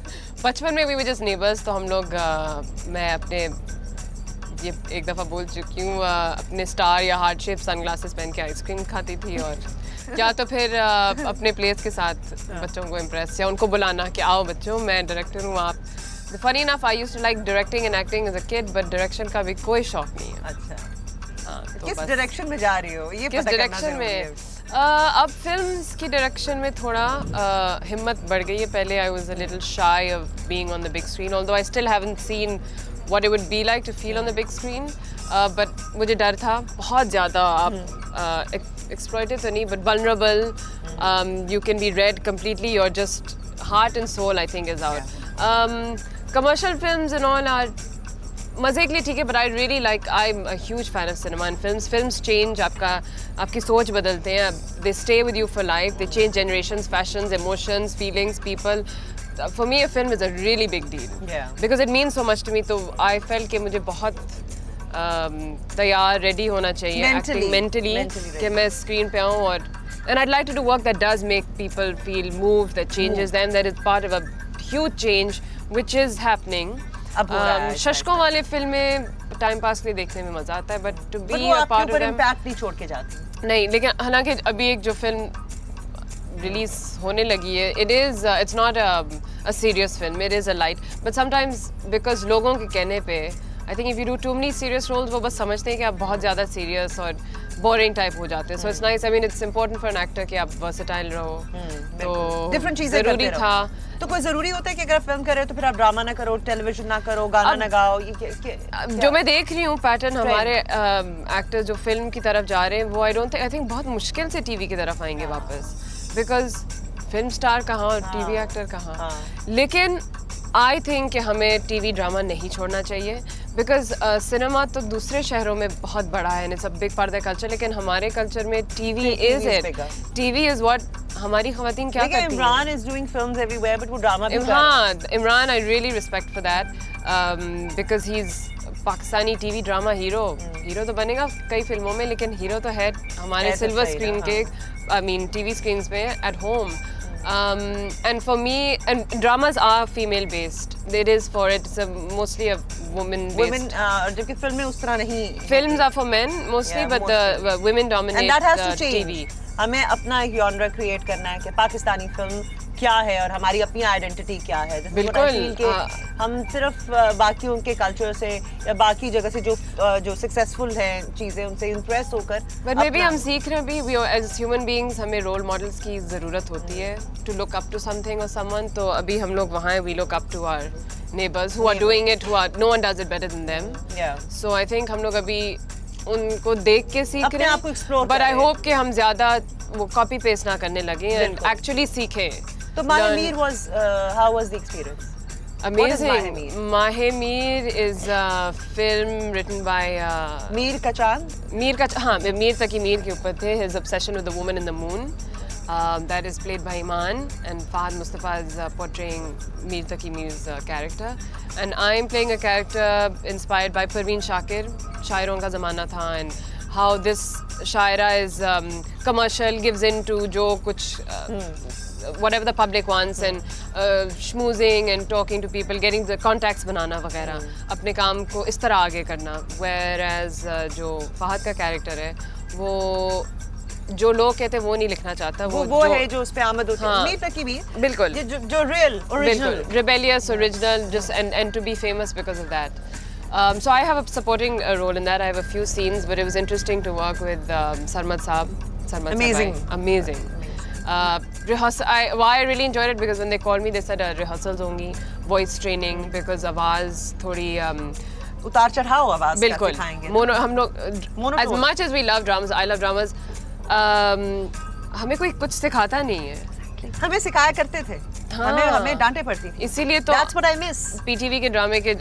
बचपन में we were just neighbors, तो हम लोग मैं अपने ये एक दफ़ा बोल चुकी हूँ, अपने स्टार या हार्ट शेप सनग्लासेस पहन के आइसक्रीम खाती थी, और या तो फिर अपने प्लेस के साथ बच्चों को इम्प्रेस या उनको बुलाना कि आओ बच्चों, मैं डायरेक्टर हूँ, आप Funny enough, I used to like directing and acting as a kid, but direction का भी कोई शौक नहीं है. अच्छा. हाँ, तो किस बस डायरेक्शन में जा रही हो ये किस पता करना डायरेक्शन जरूरी है. में अब फिल्म्स की डायरेक्शन में थोड़ा हिम्मत बढ़ गई है. पहले I was a little shy of being on the big screen, although I still haven't seen what it would be like to feel on the big screen. But मुझे डर था बहुत ज़्यादा. आप exploited तो नहीं, but vulnerable. You can be read completely. You're just heart and soul, I think, is out. Commercial films and all are मज़े के लिए ठीक है, but I really like, I'm a huge fan of cinema and films. Films change, आपकी सोच बदलते हैं. They stay with you for life. They change generations, fashions, emotions, feelings, people. For me, a film is a really big deal. Yeah. Because it means so much to me. So I felt कि मुझे बहुत तैयार, ready होना चाहिए, acting mentally कि मैं screen पे आऊँ और and I'd like to do work that does make people feel moved, that changes them, that is part of a huge change which is happening. अब हो रहा है. शशकों वाले फिल्में टाइम पास के लिए देखने में मजा आता है, but to be a part of them impact नहीं छोड़ के जाती. नहीं, लेकिन हालांकि अभी एक जो फिल्म रिलीज होने लगी है, it is it's not a serious film, it is a light, but sometimes because लोगों के कहने पे I think if you do too many serious roles, वो बस समझते हैं कि आप बहुत ज़्यादा serious और boring type हो जाते हैं. So it's nice. I mean, it's important for an actor कि आप versatile रहो. तो different चीजें करते ज़रूरी था. तो कोई ज़रूरी होता है कि अगर आप फिल्म कर रहे हो तो फिर आप ड्रामा ना करो, टेलीविजन ना करो, गाना ना गाओ. जो मैं देख रही हूँ पैटर्न हमारे एक्टर्स जो फिल्म की तरफ जा रहे हैं, वो I think बहुत मुश्किल से टीवी की तरफ आएंगे वापस. Because फिल्म स्टार कहाँ और टीवी एक्टर कहाँ. लेकिन I think कि हमें टीवी ड्रामा नहीं छोड़ना चाहिए. Because सिनेमा तो दूसरे शहरों में बहुत बड़ा है and it's a big part of their culture, लेकिन हमारे कल्चर में TV is it. TV is what हमारी ख़वातीन क्या करती हैं. Imran is doing films everywhere, but वो ड्रामा भी कर रहा है. Imran I really respect for that because he's Pakistani TV drama hero तो बनेगा कई फिल्मों में, लेकिन हीरो तो है हमारे सिल्वर स्क्रीन के I mean TV screens पे at home. And for me, and dramas are female based. It is for it's mostly a woman based. जबकि फिल्म में उस तरह नहीं. Films are for men mostly, but the women dominate and that has to the change. TV. हमें अपना एक genre create करना है कि पाकिस्तानी फिल्म क्या है और हमारी अपनी आइडेंटिटी क्या है. बिल्कुल. हम सिर्फ बाकियों के कल्चर से या बाकी जगह से जो सक्सेसफुल हैं चीजें उनसे इम्प्रेस होकर. But maybe हम सीख रहे हैं भी. We as human beings हमें role models की ज़रूरत होती है to look up to something or someone. तो अभी हम लोग वहाँ हैं. We look up to our neighbors who are doing it. No one does it better than them. Yeah. So I think हम लोग अभी उनको देख के सीख रहे हैं. But I hope कि हम ज़्यादा वो copy paste ना करने लगे and actually सीखें. So Mahe Meer was how was the experience? Amazing. Mahe Meer is a film written by Meer Ka Chand. हाँ, Meer Taki Meer के ऊपर थे. His obsession with the woman in the moon. That is played by Iman, and Fahad Mustafa is portraying Meer Taki Meer's character, and I am playing a character inspired by Parveen Shakir. शायरों का ज़माना था, and how this Shayara is commercial, gives in to जो कुछ whatever the public wants, and schmoozing and talking to people, getting the contacts बनाना वगैरह, अपने काम को इस तरह आगे करना. Whereas जो फहद का कैरेक्टर है वो जो लोग कहते हैं वो नहीं लिखना चाहता. वो है जो उस पे आमद होती है. मीर तकी भी बिल्कुल जो real original rebellious original, just and to be famous because of that. So I have a supporting role in that. I have a few scenes, but it was interesting to work with Sarmad Saab. Amazing. Why I really enjoyed it because when they called me, they said rehearsals only, voice training, because आवाज़ थोड़ी उतार चढ़ाव आवाज़ बिल्कुल. हम लोग as much as we love dramas, I love dramas, हमें कोई कुछ सिखाता नहीं है. हमें सिखाया करते थे. हमें डांटे पड़ती थी. इसीलिए तो That's what I miss. PTV के ड्रामे के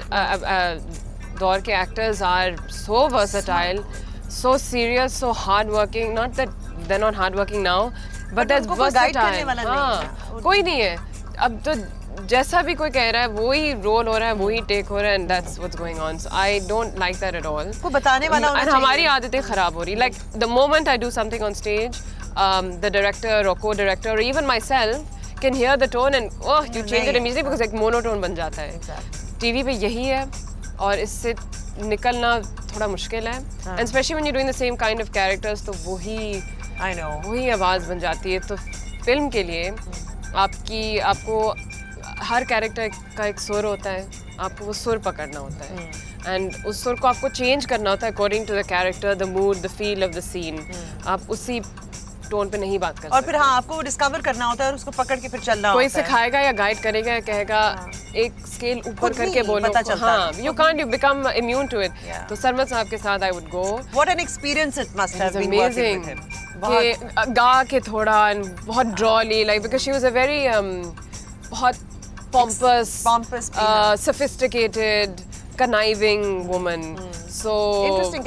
दौर के actors are so versatile, so serious, so hardworking. Not that they're not hardworking now, but they're versatile. हाँ, कोई नहीं है. अब तो जैसा भी कोई कह रहा है वही रोल हो रहा है, वही टेक हो रहा है, and that's what's going on. So I don't like that at all. को बताने वाला होना चाहिए. हमारी आदतें खराब हो रही. Like the moment I do something on stage, the director or co-director or even myself can hear the tone and you change it immediately because एक monotone बन जाता है. TV पे यही है और इससे निकलना थोड़ा मुश्किल है. And especially when you're doing the same kind of characters, तो वही आवाज़ बन जाती है. तो फिल्म के लिए आपको हर कैरेक्टर का एक सुर होता है, आपको वो सुर पकड़ना होता है एंड उस सुर को आपको चेंज करना होता है according to the character, the mood, the feel of the scene. आप उसी टोन पे नहीं बात कर सकते। और फिर हाँ, आपको वो डिस्कवर करना होता है और उसको पकड़ के फिर चलना कोई होता है। सिखाएगा या गाइड करेगा या कहेगा एक स्केल ऊपर खुद करके नहीं बोलो, पता चलता हाँ, you can't, you become immune to it. Yeah. तो सरमद साहब के साथ I would go. What an experience it must have been working with him. कि गा के थोड़ा and बहुत ड्रॉली, like because she was a very बहुत pompous sophisticated conniving woman. So interesting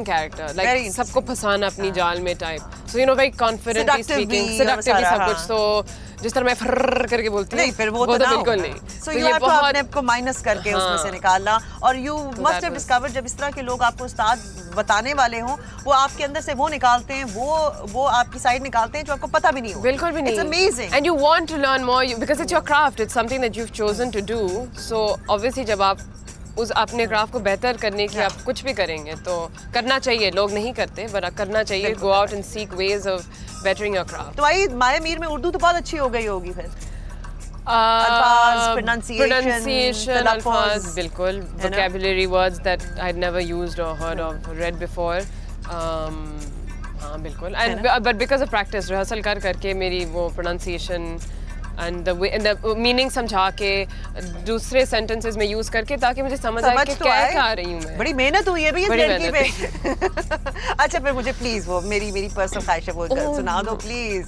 character like सबको फंसाना अपनी जाल में type. So you know very confidently speaking, seductive सब कुछ। तो जिस तरह मैं फर्र करके बोलती हूँ, नहीं, फिर वो तो बिल्कुल नहीं। So you have to अपने आप को माइनस करके उसमें से निकालना। और you must have discovered जब इस तरह के लोग आपको उस्ताद बताने वाले हों, वो आपके अंदर से वो निकालते हैं, वो आपकी साइड निकालते हैं जो आपको पता भी नहीं हो। बिल्कुल भी नहीं। It's amazing. And you want to learn more because it's your craft. It's something that you've chosen to do. So obviously जब आप उस अपने क्राफ्ट को बेहतर करने की आप कुछ भी करेंगे तो करना चाहिए। लोग नहीं करते पर करना चाहिए। Go out and seek ways of bettering your craft. तो आई माया मीर में उर्दू तो बहुत अच्छी हो गई होगी फिर। अल्फाज, pronunciation, अल्फाज, बिल्कुल, vocabulary words that I'd never used or heard of, read before. हाँ बिल्कुल, and but because of practice, rehearsal करके मेरी वो pronunciation and the way and the meaning समझा के दूसरे sentences में use करके ताकि मुझे समझ आए कि क्या कह रही हूँ मैं। बड़ी मेहनत हुई है भैया इस लड़की पे। अच्छा फिर मुझे प्लीज वो मेरी पर्सनल ख्वाहिश है वो सुना दो please.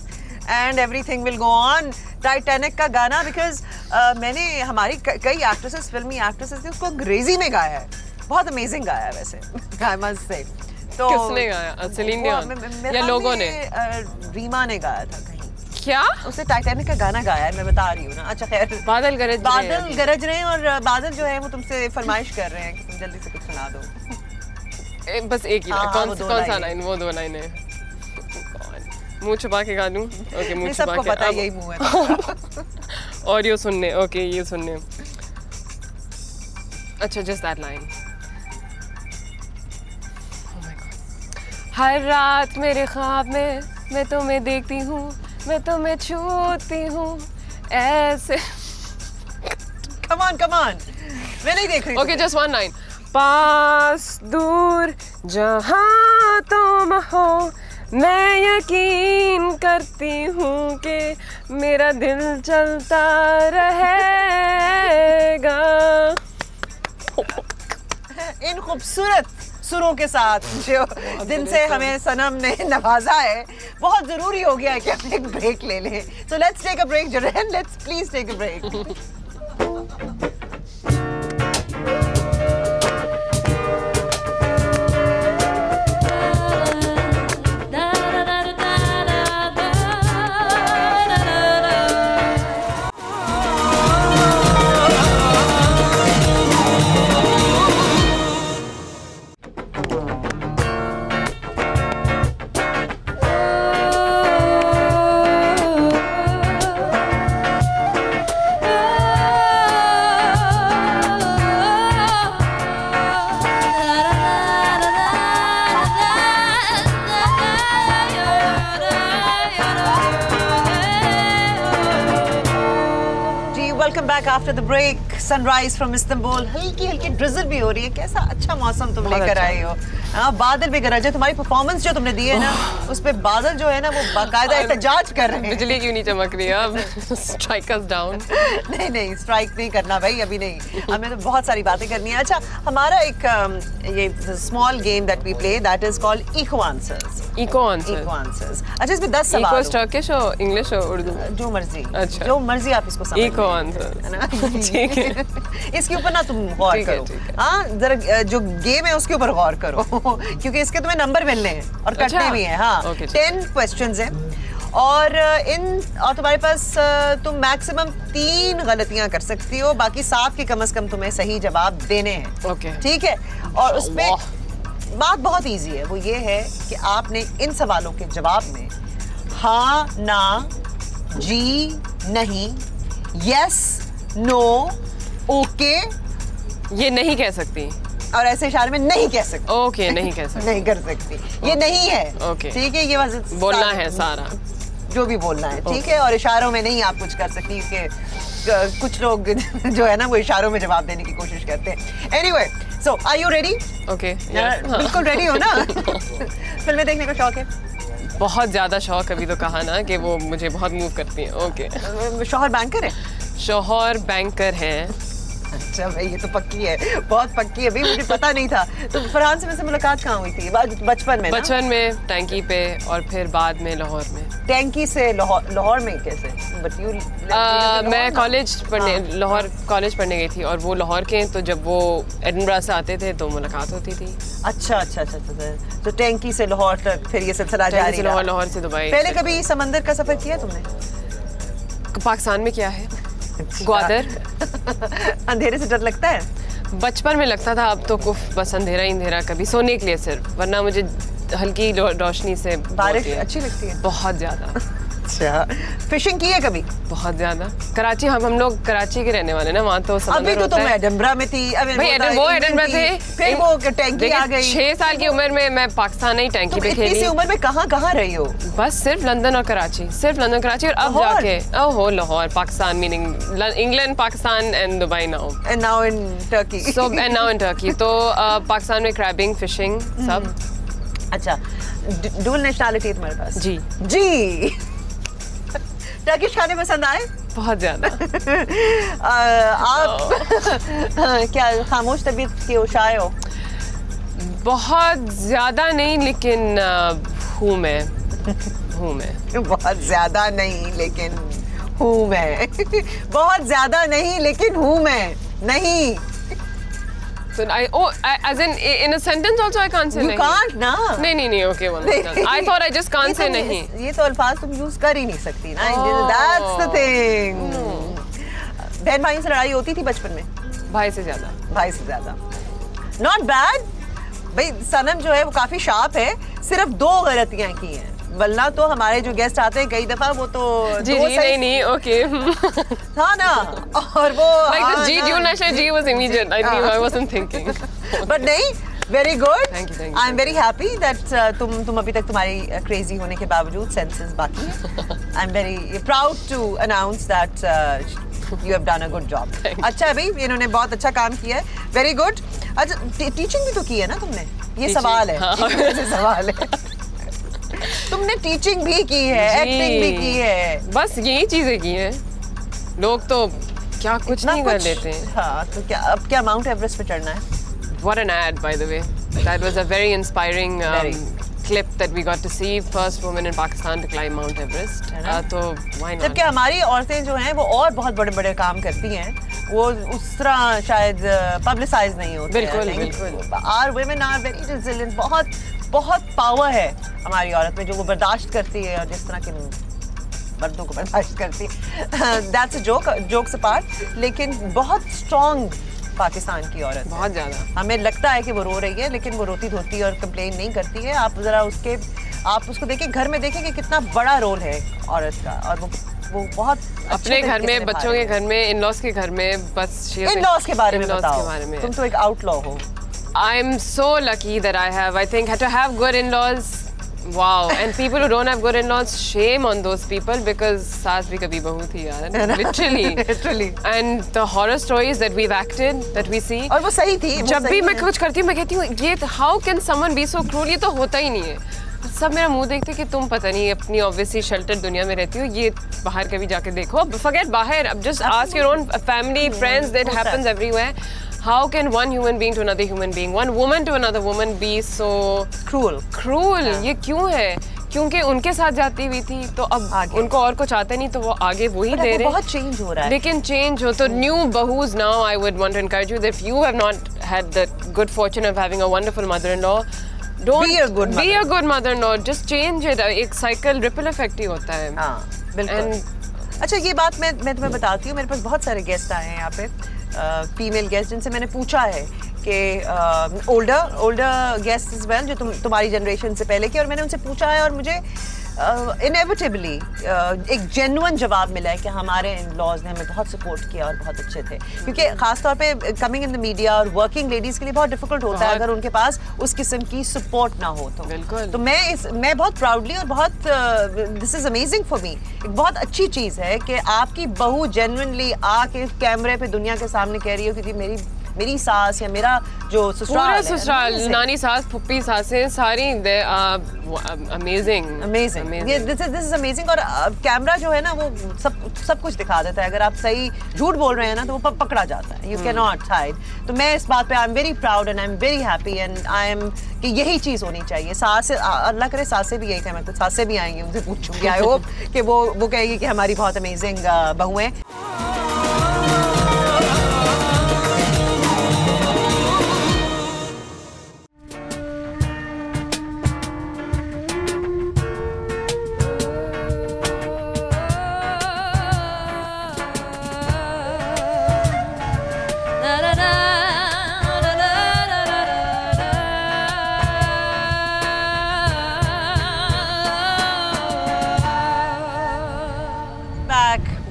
And everything will go on. Titanic का गाना because मैंने हमारी कई एक्ट्रेसेस, फिल्मी एक्ट्रेसेस ने उसको अंग्रेजी में गाया है। बहुत अमेजिंग गाया है वैसे, I must say। तो किसने गाया? सेलिन डियोन या लोगों ने? रीमा ने गाया था कहीं। क्या? उसने टाइटैनिक का गाना गाया है, मैं बता रही हूँ ना। अच्छा खैर, बादल गरज रहे हैं और बादल जो है वो तुमसे फरमाइश कर रहे हैं कि तुम जल्दी से कुछ सुना दो। बस एक ही कौन सा लाइन? वो 2 लाइन है। मुंह छुपा के गा दूं? ओके, मुंह छुपा के। सबको पता है यही मुंह है। और ये सुनने, ओके ये सुनने। अच्छा, जस्ट दैट लाइन। हर रात मेरे ख्वाब में मैं तुम्हें देखती हूँ, मैं तुम्हें छूती हूँ ऐसे। Come on, मैं नहीं देख रही। Okay, just 1 line. पास दूर जहाँ तुम हो, मैं यकीन करती हूँ कि मेरा दिल चलता रहेगा। इन खूबसूरत सुरों के साथ जो जिनसे हमें सनम ने नवाजा है, बहुत जरूरी हो गया है कि हम एक ब्रेक ले लें। So let's take a break, Jordan. Let's please take a break. Welcome back after the break. Sunrise from Istanbul. हल्की हल्की ड्रिजल भी हो रही है। कैसा अच्छा मौसम तुम लेकर आए हो। हाँ, बादल भी गरज है। तुम्हारी परफॉर्मेंस जो तुमने दी है ना, उस पे बादल जो है ना वो बाकायदा एहतजाज कर रहे हैं। बिजली क्यों नहीं चमक रही है? अब स्ट्राइक अस डाउन। नहीं स्ट्राइक नहीं करना भाई, अभी नहीं। हमें तो बहुत सारी बातें करनी है। अच्छा, हमारा एक ये small game that we play that is called echo answers. Echo answers. अच्छा, इसमें 10 सवाल। इको टर्किश और इंग्लिश और उर्दू? जो मर्जी। अच्छा, जो मर्जी आप इसको समझ। इको आंसर्स, ठीक है। इसके ऊपर ना तुम गौर करो। हाँ, जरा जो गेम है उसके ऊपर गौर करो क्योंकि इसके तुम्हें नंबर मिलने हैं और कटने भी हैं। हाँ, 10 क्वेश्चंस हैं और तुम्हारे पास तुम मैक्सिमम 3 गलतियां कर सकती हो, बाकी 7 के कम से कम तुम्हें सही जवाब देने हैं। ओके, ठीक है। और उसमें बात बहुत इजी है, वो ये है कि आपने इन सवालों के जवाब में हाँ, ना, जी, नहीं, यस, नो, ओके ये नहीं कह सकती और ऐसे इशारे में नहीं कह सकती। ओके, नहीं कह सकती। नहीं कर सकती, ये नहीं है। ओके, ठीक है, ये बस बोलना है सारा जो भी बोलना है। ठीक है, और इशारों में नहीं आप कुछ कर सकती क्योंकि कुछ लोग जो है ना वो इशारों में जवाब देने की कोशिश करते हैं। Anyway, so are you ready? Okay, बिल्कुल रेडी हो ना? फिल्में देखने का शौक है? बहुत ज्यादा शौक, अभी तो कहा ना कि वो मुझे बहुत मूव करती हैं। ओके। शौहर बैंकर है? शौहर बैंकर हैं। अच्छा भाई, ये तो पक्की है, बहुत पक्की है भाई, मुझे पता नहीं था। तो फरहान से मुलाकात कहाँ हुई थी? बचपन में? बचपन में टैंकी पे, और फिर बाद में लाहौर में। टैंकी से लाहौर में कैसे? बट यू मैं कॉलेज पढ़ने, लाहौर कॉलेज पढ़ने गई थी, और वो लाहौर के, तो जब वो एडिनबरा से आते थे तो मुलाकात होती थी। अच्छा अच्छा अच्छा अच्छा। तो टैंकी से लाहौर तक फिर ये सिलसिला जारी रहा। लाहौर से दुबई। पहले कभी समंदर का सफर किया तुमने? पाकिस्तान में किया है, ग्वादर। अंधेरे से डर लगता है? बचपन में लगता था, अब तो कुफ बस अंधेरा ही अंधेरा, कभी सोने के लिए सिर्फ, वरना मुझे हल्की रोशनी से बारिश अच्छी लगती है बहुत ज्यादा। अच्छा, फिशिंग की है कभी? बहुत ज्यादा। कराची, हम लोग कराची के रहने वाले ना, वहाँ तो अभी तो तुम एडिनबरा में थी। वो एडिनबरा थे, फिर वो टैंकी आ गई। 6 साल की उम्र में मैं पाकिस्तान ही टैंकी पे खेली। इतनी उम्र में कहाँ रही हो? बस सिर्फ लंदन और कराची, सिर्फ लंदन कराची, और अब जाके ओहो Lahore, Pakistan, meaning England, Pakistan and Dubai now. And now in Turkey. So and now in Turkey. तो पाकिस्तान में क्रैबिंग, फिशिंग सब। अच्छा, डुअल नेशनलिटी है तुम्हारे पास? जी। टर्किश खाने पसंद आए? बहुत ज्यादा। आप क्या खामोश तबीयत के उशाए हो? बहुत ज्यादा नहीं, लेकिन हूँ मैं। बहुत ज्यादा नहीं लेकिन हूँ मैं। बहुत ज्यादा नहीं लेकिन हूँ मैं। नहीं। So as in a sentence also I can't say You nahi. can't ना। नहीं, okay, one more time. I thought I just can't say नहीं. ये तो अल्फाज तुम यूज कर ही नहीं सकती ना। That's the thing. बहन भाइयों से लड़ाई होती थी बचपन में? भाई से ज्यादा। Not bad. भाई सनम जो है वो काफी शार्प है, सिर्फ 2 गलतियां की हैं, वरना तो हमारे जो गेस्ट आते हैं कई दफा वो तो जी नहीं, ओके। था ना, और वो like the G, you Nasha G was immediate. I knew, I wasn't thinking. But नहीं, very good. Thank you. I'm very happy that तुम अभी तक तुम्हारी crazy होने के बावजूद senses बाकी है। I'm very proud to announce that you have done a good job. अच्छा भाई, इन्होंने बहुत अच्छा काम किया है, very good. अच्छा, टीचिंग भी तो की है ना तुमने? ये सवाल है, सवाल है। तुमने टीचिंग भी की है, एक्टिंग भी की है, बस यही चीजें की हैं। लोग तो क्या कुछ नहीं कर लेते हैं। हाँ, तो क्या अब क्या माउंट एवरेस्ट पे चढ़ना है? What an ad, by the way. That was a very inspiring clip that we got to see. First woman in Pakistan to climb Mount Everest. तो why not? जबकि हमारी औरतें जो हैं वो और बहुत बड़े-बड़े काम करती हैं, वो उस तरह शायद पब्लिसाइज नहीं होते। बिल्कुल। Our women are very resilient. बहुत पावर है हमारी औरत में, जो वो बर्दाश्त करती है, और जिस तरह के मर्दों को बर्दाश्त करती है। That's a joke, jokes apart, लेकिन बहुत स्ट्रॉन्ग पाकिस्तान की औरत, बहुत ज्यादा। हमें लगता है कि वो रो रही है, लेकिन वो रोती धोती और कंप्लेन नहीं करती है। आप जरा उसको देखिए, घर में देखिए कि कितना बड़ा रोल है औरत का, और वो बहुत अपने घर में, बच्चों के घर में, इन-लॉज के घर में, बस इन-लॉज के बारे में बताओ। तुम तो एक आउटलॉ हो। I'm so lucky that I think had to have good in-laws. Wow, and people who don't have good in-laws, shame on those people, because सास भी कभी बहू थी यार, literally. And the horror stories that we've acted, that we see. और वो सही थी। जब भी मैं कुछ करती हूँ, मैं कहती हूँ ये how can someone be so cruel? ये तो होता ही नहीं है। सब मेरा मुंह देखते कि तुम पता नहीं अपनी obviously sheltered दुनिया में रहती हो, ये बाहर कभी जाके देखो। Forget बाहर, अब just ask your own family, friends, that happens everywhere. How can one human being to another human being, one woman to another woman be so cruel? ये क्यों है? क्योंकि उनके साथ जाती हुई थी, तो अब उनको और कुछ आता नहीं, तो वो आगे वही दे रहे हैं। बहुत चेंज हो रहा है। लेकिन चेंज हो तो new bahus now, I would want to encourage you that if you have not had the good fortune of having a wonderful mother-in-law, don't be a good mother-in-law. Just change it. एक cycle ripple effect ही होता है। हाँ, बिल्कुल। अच्छा, ये बात मैं तुम्हें बताती हूँ, मेरे पास बहुत सारे गेस्ट आए हैं यहाँ पे, फीमेल गेस्ट, जिनसे मैंने पूछा है के ओल्डर गेस्ट इज वेल जो तुम्हारी जनरेशन से पहले की, और मैंने उनसे पूछा है और मुझे इनएविटेबली एक जेन्युइन जवाब मिला है कि हमारे इन-लॉज ने हमें बहुत सपोर्ट किया और बहुत अच्छे थे, क्योंकि खासतौर पे कमिंग इन द मीडिया और वर्किंग लेडीज़ के लिए बहुत डिफिकल्ट होता है अगर उनके पास उस किस्म की सपोर्ट ना हो। तो बिल्कुल। तो मैं बहुत प्राउडली और बहुत this is amazing for me, एक बहुत अच्छी चीज़ है कि आपकी बहू जेन्युइनली आके कैमरे पे दुनिया के सामने कह रही हो कि मेरी सास या मेरा जो ससुराल, नानी सास, फुप्पी सासें सारी अमेजिंग दिस इज अमेजिंग। और कैमरा जो है ना वो सब कुछ दिखा देता है, अगर आप सही झूठ बोल रहे हैं ना तो वो पकड़ा जाता है, यू कैन नॉट हाइड। तो मैं इस बात पे I am very proud and I am very happy and I am कि यही चीज़ होनी चाहिए। सास, अल्लाह करे सासें भी यही कहें, मैं तो सासें भी आएंगी उनसे पूछूंगी, आई होप कि वो कहेगी कि हमारी बहुत अमेजिंग बहू हैं।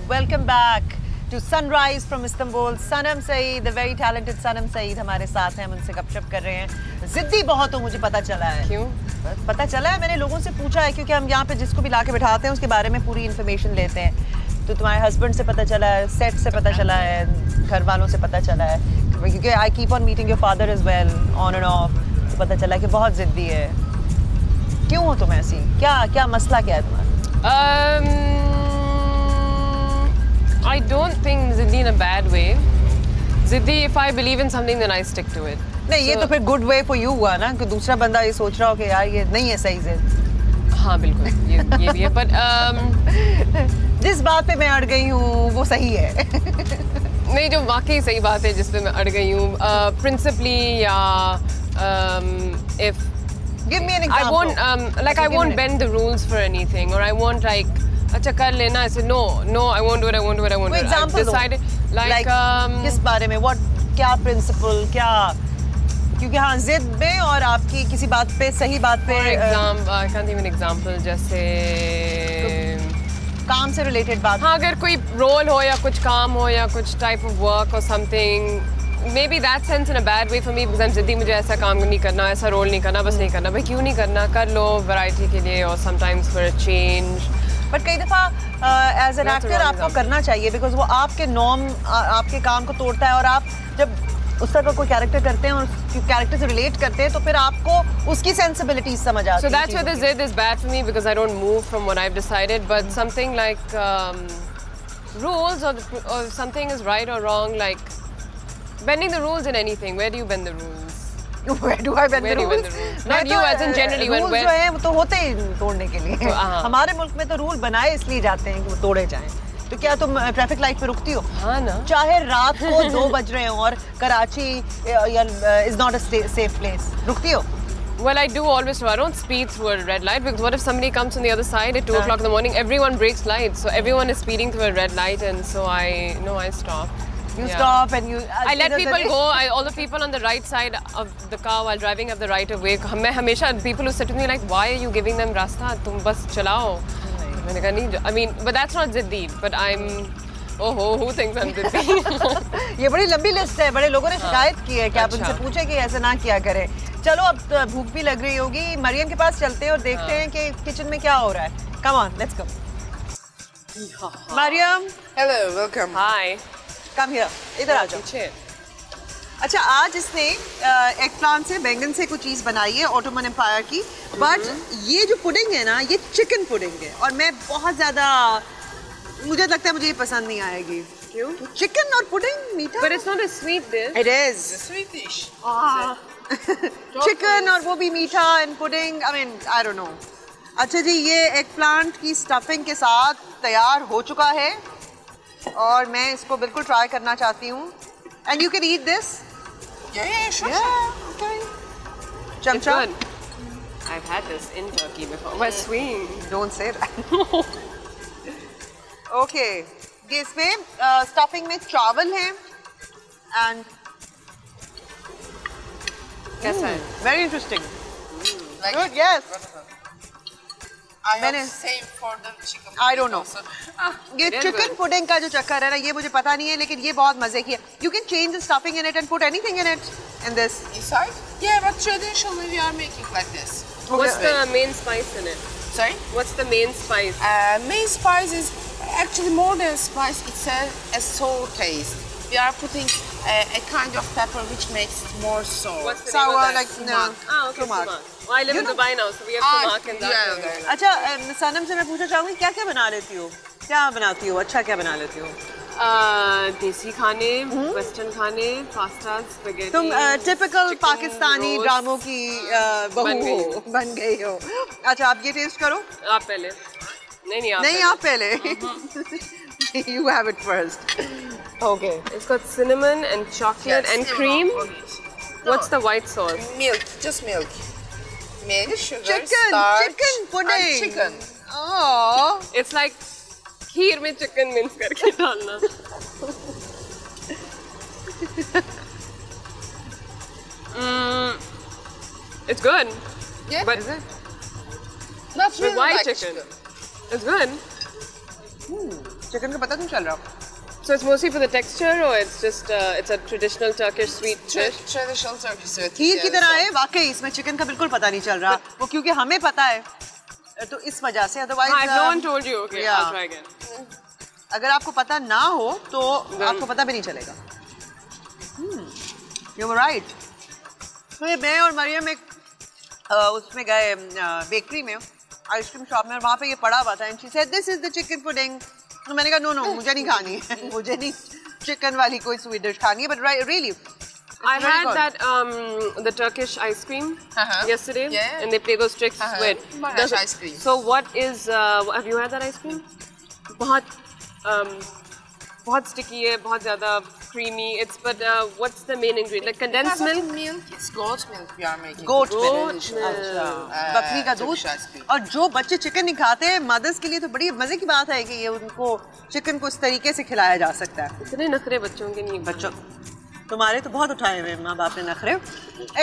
Welcome back to Sunrise from Istanbul. Sanam Saeed, the very talented Sanam Saeed हमारे साथ हैं, हम उनसे गपशप कर रहे हैं। जिद्दी बहुत हो मुझे पता चला है। क्यों? पता चला है, मैंने लोगों से पूछा है, क्योंकि हम यहाँ पे जिसको भी लाके बिठाते हैं उसके बारे में पूरी इन्फॉर्मेशन लेते हैं। तो तुम्हारे हस्बैंड से पता चला है, सेट से पता चला है, घर वालों से पता चला है, क्योंकि I keep on meeting your father as well on and off, तो पता चला कि बहुत जिद्दी है। क्यों हो तुम ऐसी? क्या मसला क्या है तुम्हारा? I don't think ziddi in a bad way. Ziddi, if I believe in something, then I stick to it. नहीं, ये तो फिर गुड वे फॉर यू हुआ ना, कि दूसरा बंदा ये सोच रहा हो कि यार ये नहीं है सही जिद। हाँ बिल्कुल, ये भी है, but जिस बात पे मैं अड़ गई हूँ वो सही है। नहीं, जो वाकई सही बात है जिस पे मैं अड़ गई हूँ, principally या if give me an example. I won't bend the rules for anything, or I won't like अच्छा कर लेना ऐसे, no I won't do it, I won't do it, I won't do it. I've decided like किस बारे में, what, क्या principal, क्या, क्योंकि हाँ जिद में और आपकी किसी बात पे, सही बात पे, for example I can't even example, जैसे काम से रिलेटेड बात। हाँ, अगर कोई रोल हो या कुछ काम हो या कुछ टाइप ऑफ वर्क और something, maybe that sense in a bad way for me because I'm जिद्दी, मुझे ऐसा काम नहीं करना, ऐसा रोल नहीं करना, बस नहीं करना। भाई क्यों नहीं करना, कर लो वैरायटी के लिए और sometimes for a change। But कई दफ़ा एज एन एक्टर आपको करना चाहिए, बिकॉज वो आपके नॉर्म, आपके काम को तोड़ता है, और आप जब उस तरह का कोई कैरेक्टर करते हैं और कैरेक्टर से रिलेट करते हैं तो फिर आपको उसकी सेंसिबिलिटीज समझ आती है। So that's where the zid is bad for me because I don't move from what I've decided, but something like rules or something is right or wrong, like bending the rules in anything. Where do you bend the rules? Where do I bend the rules? Not you, as in generally when जो है वो तो होते ही तोड़ने के लिए। हमारे मुल्क में तो रूल बनाए इसलिए जाते हैं कि वो तोड़े जाएं। तो क्या तुम ट्रैफिक लाइट पे रुकती हो? हाँ ना। चाहे रात को 2 बज रहे हो और Karachi is not a safe place, रुकती हो? Well, I do always. I don't speed through a red light because what if somebody comes on the other side at 2 o'clock in the morning? Everyone breaks lights, so everyone is speeding through a red light, and so I stop. You stop and you. I let people go. All the people on the right side of the car while driving have the right of way. मैं हमेशा people who sit with me like, why are you giving them रास्ता? तुम बस चलाओ. मैंने कहा नहीं. I mean, but that's not जिद्दी. But I'm. who thinks I'm जिद्दी? ये बड़ी लंबी लिस्ट है. बड़े लोगों ने शिकायत की है कि आप उनसे पूछे कि ऐसा ना किया करें. चलो अब भूख भी लग रही होगी. मरियम के पास चलते हैं और देखते हैं कि किचन में क्या हो रहा है. Come on, let's go. Maryam. Hello, welcome. Hi. Come here. इधर आ जाओ. अच्छा, आज इसने एग प्लांट से, बैंगन से कुछ चीज़ बनाई है ऑटोमन एम्पायर की. बट ये जो पुडिंग है ना, ये चिकन पुडिंग है और मैं बहुत ज़्यादा, मुझे लगता है मुझे ये पसंद नहीं आएगी. क्यों? चिकन और पुडिंग मीठा. But it's not a sweet dish. It is. It's a sweet dish. Chicken और वो भी मीठा and pudding. I mean, I don't know. अच्छा जी, ये एग प्लांट की स्टफिंग के साथ तैयार हो चुका है और मैं इसको बिल्कुल ट्राई करना चाहती हूँ. And you can eat this. Yeah, sure. Yeah, okay. It's चमचा. good. I've had this in Turkey before. We're sweet. Don't say that. Okay. ये इसमें स्टफिंग में चावल है एंड कैसा है? Very interesting. Like Good, yes. I have मैंने- same for the chicken. I don't know. also. ये It is chicken good. Pudding का जो चक्कर है ना, ये मुझे पता नहीं है, लेकिन ये बहुत मजे की है. You can change the stuffing in it and put anything in it in this. Inside? Yeah, but traditionally we are making like this. What's Okay. the main spice in it? Sorry? What's the main spice? Main spice is actually more than spice. It's a sour taste. We are putting a kind of pepper which makes it more sour. What's the Sour, name of that? like, no. Ah, okay, Sumac. sumac. Well, I live You in know- Dubai now, so we have sumac in that yeah, area. अच्छा, सनम से मैं पूछना चाहूँगी क्या क्या बना लेती हो? क्या बनाती हो? अच्छा क्या बना लेती हो? देसी खाने, वेस्टर्न खाने, पास्ता, स्पैगेटी. तुम टिपिकल chicken पाकिस्तानी roast. ड्रामों की बहू बन गई हो, बन गई हो. अच्छा, आप ये टेस्ट करो. आप पहले. नहीं आप नहीं, पहले. आप पहले. You have it first. Okay. It's got cinnamon and chocolate and cream. What's the white sauce? Milk, just milk. Milk, sugar, Chicken, starch, chicken pudding. and chicken. Oh. It's like खीर में चिकन मिक्स करके डालना. It's good. Yeah, But is it? Not really why like chicken? It's good. Chicken का पता नहीं चल रहा. So it's mostly for the texture, or it's just it's a traditional Turkish sweet dish. Traditional Turkish sweet. खीर की तरह है वाकई. इसमें चिकन का बिल्कुल पता नहीं चल रहा. वो क्योंकि हमें पता है, तो इस वजह से. Otherwise If no one told you, okay, yeah. I'll try again. अगर आपको पता ना हो तो आपको पता भी नहीं चलेगा. You were right. तो ये मैं और मरियम एक उसमें गए बेकरी में, आइसक्रीम शॉप में, और वहाँ पे ये पड़ा हुआ था. And she said this is the chicken pudding. तो मैंने कहा नो नो, मुझे नहीं खानी है. मुझे नहीं चिकन वाली कोई स्वीट डिश खानी है. But really I had that the Turkish ice cream yesterday, Yeah. and they play those tricks with Turkish ice cream. So what is? Have you had that ice cream? बहुत sticky है, बहुत ज़्यादा creamy. It's what's the main ingredient? Like condensed milk. It's goat milk we are making. Goat Goat milk. milk. अच्छा, बकरी का दूध. Turkish ice cream. और जो बच्चे चिकन नहीं खाते, मदर्स के लिए तो बड़ी मजे की बात है कि ये उनको चिकन को इस तरीके से खिलाया जा सकता है. इतने नखरे बच्चों के नहीं. बच्चों तुम्हारे तो बहुत उठाए हुए माँ बाप ने नखरे.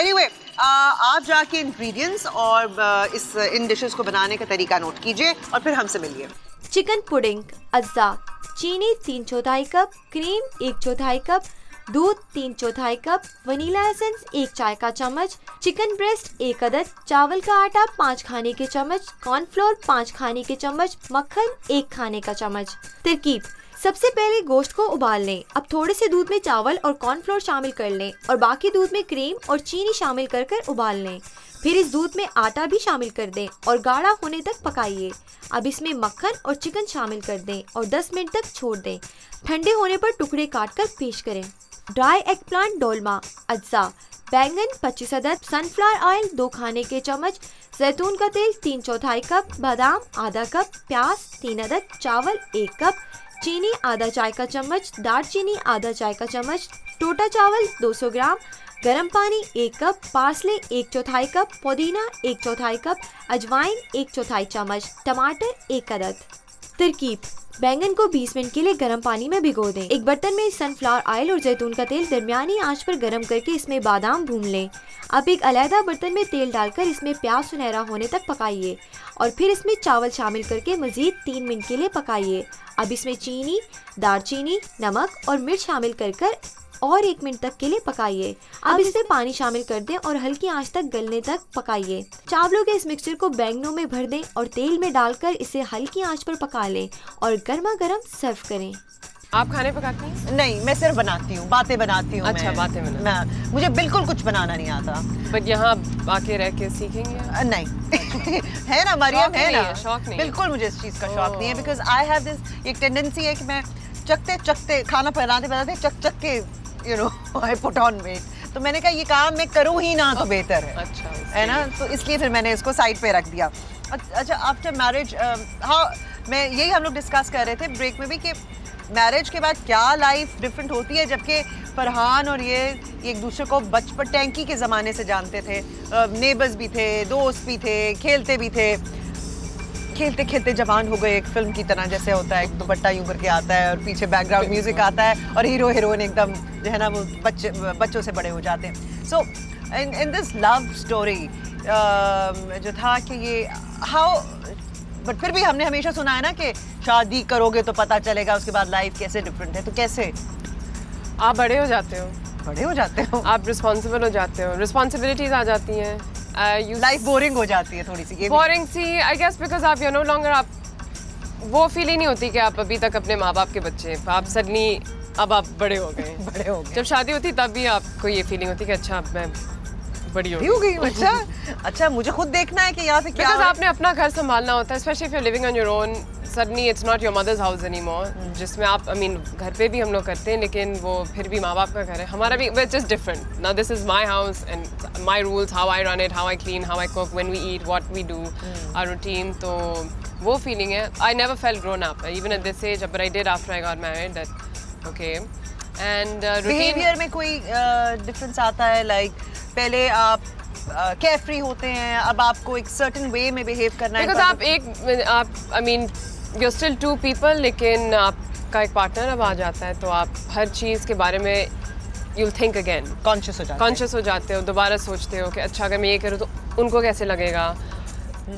एनीवे, आप जाके इंग्रेडिएंट्स और इन डिशेस को बनाने का तरीका नोट कीजिए और फिर हमसे मिलिए. चिकन पुडिंग अज्जा, चीनी 3/4 कप, क्रीम 1/4 कप, दूध 3/4 कप, वनीला एसेंस 1 चाय का चम्मच, चिकन ब्रेस्ट 1 अदद, चावल का आटा 5 खाने के चम्मच, कॉर्नफ्लोर 5 खाने के चम्मच, मक्खन 1 खाने का चम्मच. तरकीब: सबसे पहले गोश्त को उबाल लें. अब थोड़े से दूध में चावल और कॉर्नफ्लोर शामिल कर लें और बाकी दूध में क्रीम और चीनी शामिल कर उबाल लें. फिर इस दूध में आटा भी शामिल कर दें और गाढ़ा होने तक पकाइए. अब इसमें मक्खन और चिकन शामिल कर दें और 10 मिनट तक छोड़ दें. ठंडे होने पर टुकड़े काटकर पेश करें. ड्राई एग प्लांट डोलमा अज्जा, बैंगन 25 अदद, सनफ्लावर ऑयल 2 खाने के चम्मच, जैतून का तेल 3/4 कप, बादाम आधा कप, प्याज 3 अदद, चावल 1 कप, चीनी आधा चाय का चम्मच, दालचीनी आधा चाय का चम्मच, टोटा चावल 200 ग्राम, गरम पानी 1 कप, पार्सले 1/4 कप, पुदीना 1/4 कप, अजवाइन 1/4 चम्मच, टमाटर 1 अदद. तरकीब: बैंगन को 20 मिनट के लिए गर्म पानी में भिगो दें. एक बर्तन में सनफ्लावर ऑयल और जैतून का तेल दरमियानी आंच पर गर्म करके इसमें बादाम भून लें. अब एक अलहदा बर्तन में तेल डालकर इसमें प्याज सुनहरा होने तक पकाइए और फिर इसमें चावल शामिल करके मजीद 3 मिनट के लिए पकाइए. अब इसमें चीनी, दालचीनी, नमक और मिर्च शामिल कर और 1 मिनट तक के लिए पकाइए. अब इसमें पानी शामिल कर दें और हल्की आंच तक गलने तक पकाइए. चावलों के इस मिक्सचर को बैंगनों में भर दें और तेल में डालकर इसे हल्की आंच पर पका लें और गर्मा गर्म सर्व करें. आप खाने पकाती हैं? नहीं, मैं सिर्फ बनाती हूँ, बातें बनाती हूँ. अच्छा, बातें बनाती. मुझे बिल्कुल कुछ बनाना नहीं आता. बट यहाँ आके रह के सीखेंगे? नहीं. है ना मरियम, है ना. शौक नहीं. बिल्कुल मुझे इस चीज़ का शौक नहीं है. बिकॉज आई हैव दिस एक टेंडेंसी है कि मैं चखते खाना बनाते चक के you know I put on weight. तो मैंने कहा ये काम मैं करूँ ही ना तो बेहतर है. अच्छा, है ना. तो इसलिए फिर मैंने इसको साइड पे रख दिया. अच्छा, आफ्टर मैरिज हाँ, मैं यही हम लोग डिस्कस कर रहे थे ब्रेक में भी कि मैरिज के बाद क्या लाइफ डिफरेंट होती है. जबकि फरहान और ये एक दूसरे को बचपन टैंकी के ज़माने से जानते थे. नेबर्स भी थे, दोस्त भी थे, खेलते भी थे. खेलते खेलते जवान हो गए, एक फिल्म की तरह जैसे होता है. एक दुपट्टा यूं करके आता है और पीछे बैकग्राउंड म्यूजिक आता है और हीरो हीरोइन एकदम जो है ना वो बच्चों से बड़े हो जाते हैं. सो in this love story जो था कि ये how बट फिर भी हमने हमेशा सुना है ना कि शादी करोगे तो पता चलेगा उसके बाद लाइफ कैसे डिफरेंट है, तो कैसे आप बड़े हो जाते हो, आप रिस्पॉन्सिबल हो जाते हो, रिस्पॉन्सिबिलिटीज आ जाती हैं, लाइफ बोरिंग हो जाती है थोड़ी सी, बोरिंग सी आई गेस, बिकॉज आप यू नो लॉन्गर आप वो फील ही नहीं होती कि आप अभी तक अपने माँ बाप के बच्चे हैं, आप सडनली अब आप बड़े हो गए जब शादी होती तब भी आपको ये फीलिंग होती कि अच्छा मैं बड़ी हो गई हूँ। अच्छा मुझे खुद देखना है कि यहाँ पे क्या बिकॉज आपने अपना घर संभालना होता है, specially if you are living on your own, suddenly it's not your mother's house anymore, जिसमें आप आई मीन घर पे भी हम लोग करते हैं लेकिन वो फिर भी माँ बाप का घर है, हमारा भी it's just different. Now this is my house and my rules, how I run it, how I clean, how I cook, when we eat, what we do, our routine, तो वो फीलिंग है। I never felt grown up even at this age, but I did after I got married that okay. And behaviour में कोई difference आता है, like पहले आप carefree होते हैं, अब आपको एक सर्टेन वे में बिहेव करना है, बिकॉज आप I mean you are still two people, लेकिन आपका एक पार्टनर अब आ जाता है तो आप हर चीज़ के बारे में यू थिंक अगेन, कॉन्शियस हो जाते हो, दोबारा सोचते हो कि अच्छा अगर मैं ये करूँ तो उनको कैसे लगेगा,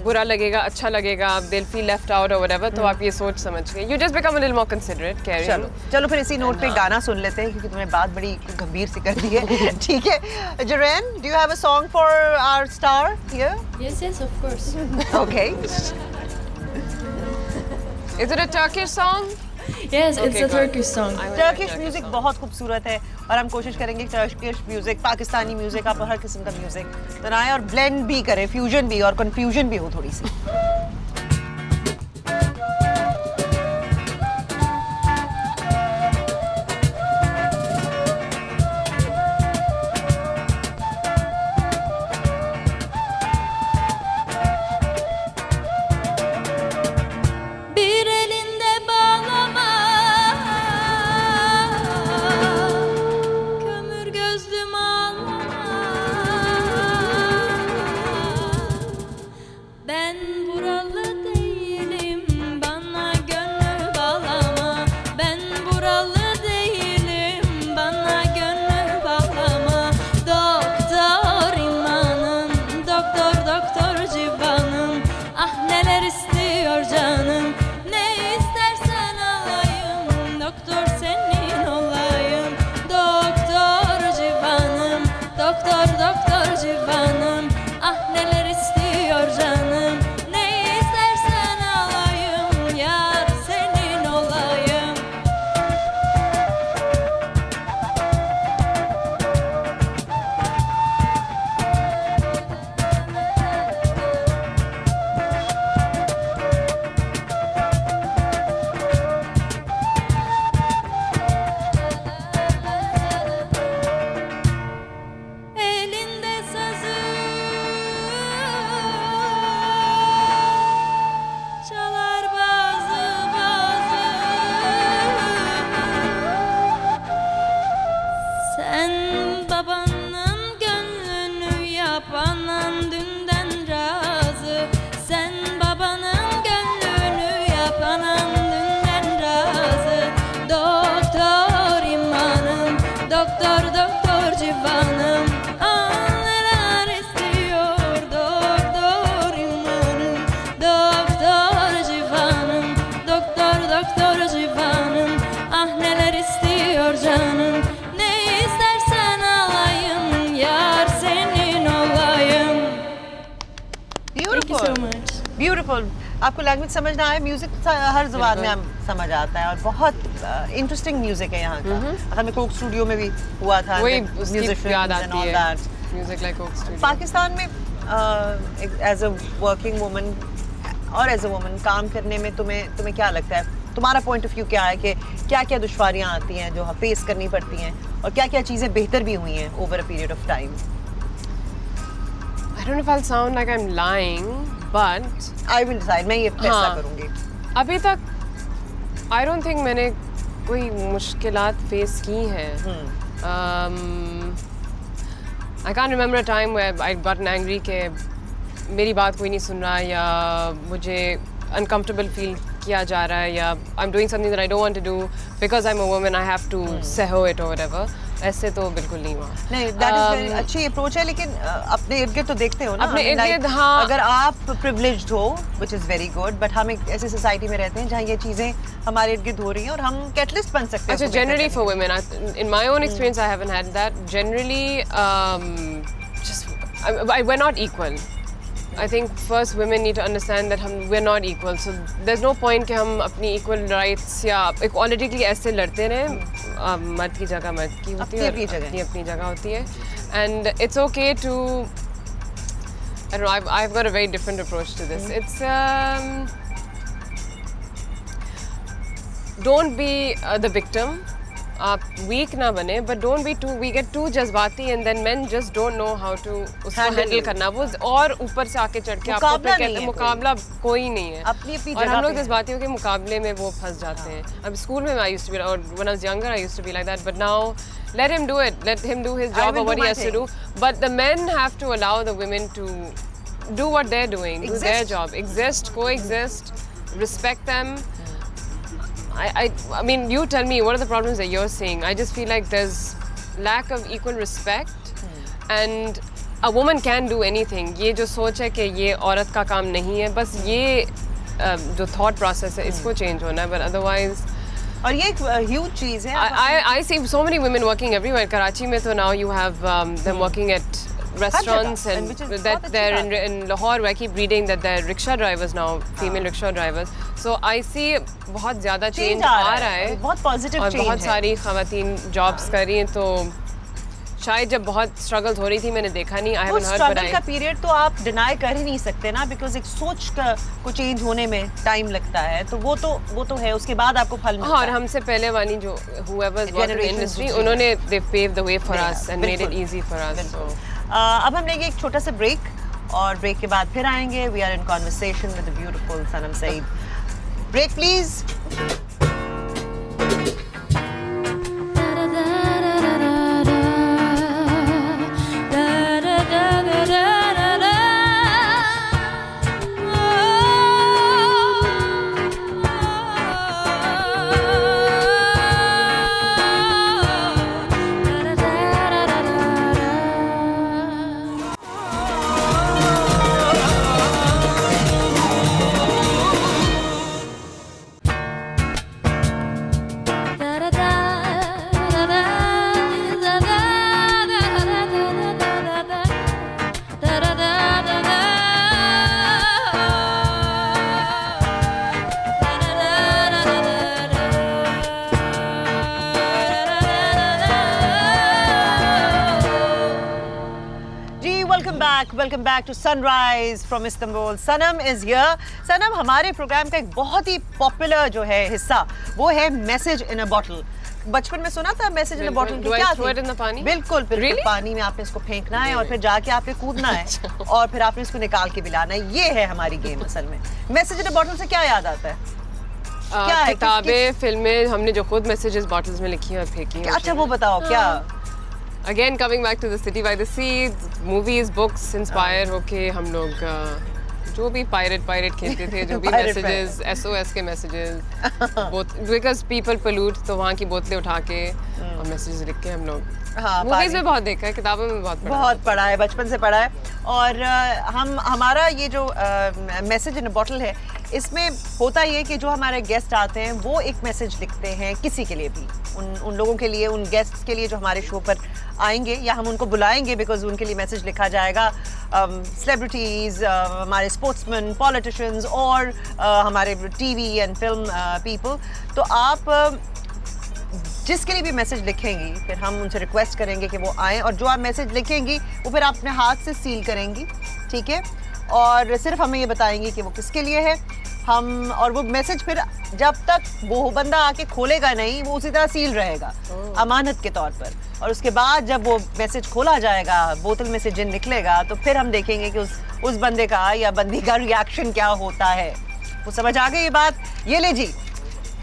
बुरा लगेगा, अच्छा लगेगा, they'll feel left out or whatever, तो आप ये सोच समझ के you just become a little more considerate, caring। चलो फिर इसी नोट पे गाना सुन लेते हैं क्योंकि तुमने बात बड़ी गंभीर सी कर दी है। ठीक है Jaren, do you have a song for our star here? Yes, of course. Okay. Is it a Turkish song? Yes, it's a Turkish song. Turkish music बहुत खूबसूरत है और हम कोशिश करेंगे टर्किश म्यूजिक, पाकिस्तानी म्यूजिक, आप हर किस्म का म्यूजिक बनाएं और ब्लेंड भी करें, फ्यूजन भी और कंफ्यूजन भी हो थोड़ी सी। ब्यूटीफुल। आपको लैंग्वेज समझ ना आए, म्यूजिक हर ज़ुबान में समझ आता है और बहुत इंटरेस्टिंग म्यूजिक है यहाँ का। हमें कोक स्टूडियो में भी हुआ था, पाकिस्तान में एज अ वर्किंग वुमन और एज अ वुमन काम करने में तुम्हें क्या लगता है, तुम्हारा पॉइंट ऑफ व्यू क्या है कि क्या क्या दुश्वारियाँ आती हैं जो फेस करनी पड़ती हैं और क्या क्या चीज़ें बेहतर भी हुई हैं over a period of time? I don't know if I'll sound like I'm lying, but I will decide. मैं ये फैसला करूँगी। अभी तक I don't think मैंने कोई मुश्किलात फेस की हैं। I can't remember a time where I got angry कि मेरी बात कोई नहीं सुन रहा या मुझे uncomfortable feel किया जा रहा है या I'm doing something that I don't want to do because I'm a woman, I have to seho it or whatever. ऐसे तो बिल्कुल नहीं हुआ। नहीं, that is very अच्छी अप्रोच है, लेकिन अपने इर्द गिर्द तो देखते हो ना, अपने इर्द गिर्द, हाँ। अगर आप प्रिविलेज्ड हो, which is very good, but हम एक ऐसी सोसाइटी में रहते हैं जहाँ ये चीजें हमारे इर्द गिर्द हो रही हैं और हम कैटलिस्ट बन सकते हैं। अच्छा, generally for women, in my own experience, I haven't had that. Generally, we're not equal. I think first women need to understand that we're not equal. So there's no point कि हम अपनी equal rights या equality के लिए ऐसे लड़ते रहें। मर्द की जगह मर्द की होती है, अपनी जगह होती है, and it's okay to, I don't know, I've got a very different approach to this. It's don't be the victim. आप weak ना बने, but don't be too, we get too जज्बाती and then men just don't know how to उसको handle करना। वो और ऊपर से आके चढ़ के आपको फिर कहते हैं मुकाबला कोई नहीं है, और हम लोग जज्बातियों के मुकाबले में वो फंस जाते हैं। अब स्कूल में I used to be, or when I was younger I used to be like that, but now let him do it, let him do his job or what he has to do, but the men have to allow the women to do what they're doing, do their job, exist, coexist, respect them. I mean, you tell me, what are the problems that you're seeing? I just feel like there's lack of equal respect, and a woman can do anything. ये जो सोच है कि ये औरत का काम नहीं है, बस ये जो thought process है इसको change होना है, but otherwise. और ये एक huge चीज़ है। I see so many women working everywhere. Karachi में तो now you have them working at restaurants, and that they're in Lahore, where I keep reading that they're rickshaw drivers now, female rickshaw drivers. So I see बहुत ज़्यादा change आ रहा है, बहुत positive change है, और बहुत सारी ख़वातीन jobs कर रही हैं। तो शायद जब बहुत struggles हो रही थी मैंने देखा नहीं, I haven't heard, but struggle का period तो आप deny कर ही नहीं सकते ना, because एक सोच को change होने में time लगता है, तो वो तो है, उसके बाद आपको फल मिलता है। और हमसे पहले वाली जो whoever's worked in the industry, उन्होंने they paved the way for us and made it easy for us. So अब हम लेंगे एक छोटा सा ब्रेक, और ब्रेक के बाद फिर आएंगे। We are in conversation with the beautiful Sanam Saeed. Break please. Welcome back to Sunrise from Istanbul. Sanam is here. Sanam, हमारे प्रोग्राम का एक बहुत ही पॉपुलर जो है हिस्सा, वो है मैसेज इन अ बॉटल। बचपन में सुना था मैसेज इन अ बॉटल की क्या थी? बिल्कुल बिल्कुल, पानी में आपने इसको फेंकना है और फिर जाके आपने कूदना है और फिर आपने इसको निकाल के पिलाना है। ये है हमारी गेम असल में। मैसेज इन अ बॉटल से क्या याद आता है? क्या है? किताबें, फिल्में हमने जो खुद मैसेजेस बॉटल्स में लिखी हैं फेंकी हैं। अच्छा वो बताओ क्या? Again, coming back to the city by the sea, movies, books inspire होके हम लोग जो भी pirate खेलते थे, जो भी messages, SOS के messages, because people pollute, तो वहाँ की बोतलें उठा के और messages लिख के हम लोग मूवीज में बहुत देखा है, किताबों में बहुत पढ़ा है, बचपन से पढ़ा है। और हमारा ये जो मैसेज इन बॉटल है, इसमें होता ये कि जो हमारे गेस्ट आते हैं वो एक मैसेज लिखते हैं किसी के लिए भी, उन लोगों के लिए, उन गेस्ट्स के लिए जो हमारे शो पर आएंगे या हम उनको बुलाएंगे, बिकॉज उनके लिए मैसेज लिखा जाएगा। सेलिब्रिटीज़, हमारे स्पोर्ट्समैन, पॉलिटिशियंस और हमारे टीवी एंड फिल्म पीपल। तो आप जिसके लिए भी मैसेज लिखेंगी, फिर हम उनसे रिक्वेस्ट करेंगे कि वो आएँ, और जो आप मैसेज लिखेंगी वो फिर आप अपने हाथ से सील करेंगी, ठीक है? और सिर्फ हमें ये बताएंगी कि वो किसके लिए है। हम और वो मैसेज फिर जब तक वो बंदा आके खोलेगा नहीं, वो उसी तरह सील रहेगा अमानत के तौर पर। और उसके बाद जब वो मैसेज खोला जाएगा, बोतल में से जिन निकलेगा, तो फिर हम देखेंगे कि उस बंदे का या बंदी का रिएक्शन क्या होता है। वो समझ आ गई ये बात? ये ले जी,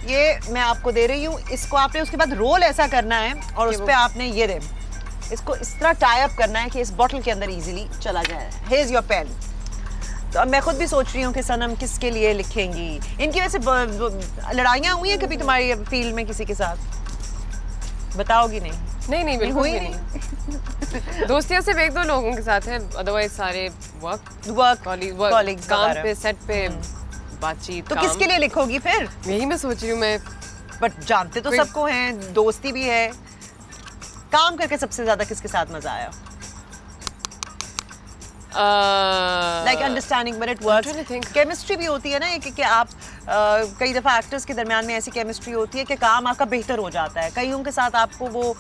ये मैं आपको दे रही हूँ, इसको आपने उसके बाद रोल ऐसा करना है और उस पर आपने ये दे, इसको इस तरह टाई अप करना है कि इस बॉटल के अंदर इजीली चला जाए। Here is your pen. तो अब मैं खुद भी सोच रही हूँ कि सनम किसके लिए लिखेंगी। इनकी वैसे लड़ाइयाँ हुई हैं कभी तुम्हारी फील्ड में किसी के साथ? बताओगी नहीं? नहीं बिल्कुल भी नहीं। दोस्तियाँ सिर्फ एक दो लोगों के साथ है, अदरवाइज सारे वर्क कॉलीग काम पे सेट पे बातचीत। तो किसके लिए लिखोगी फिर? यही मैं सोच रही हूँ मैं। बट जानते तो सबको हैं, दोस्ती भी है। काम करके सबसे ज्यादा किसके साथ मजा आया? Like understanding when it works. Chemistry भी होती है ना कि आप कई दफा एक्टर्स के दरमियान में ऐसी केमिस्ट्री होती है कि काम आपका बेहतर हो जाता है। कईयों के साथ आपको वो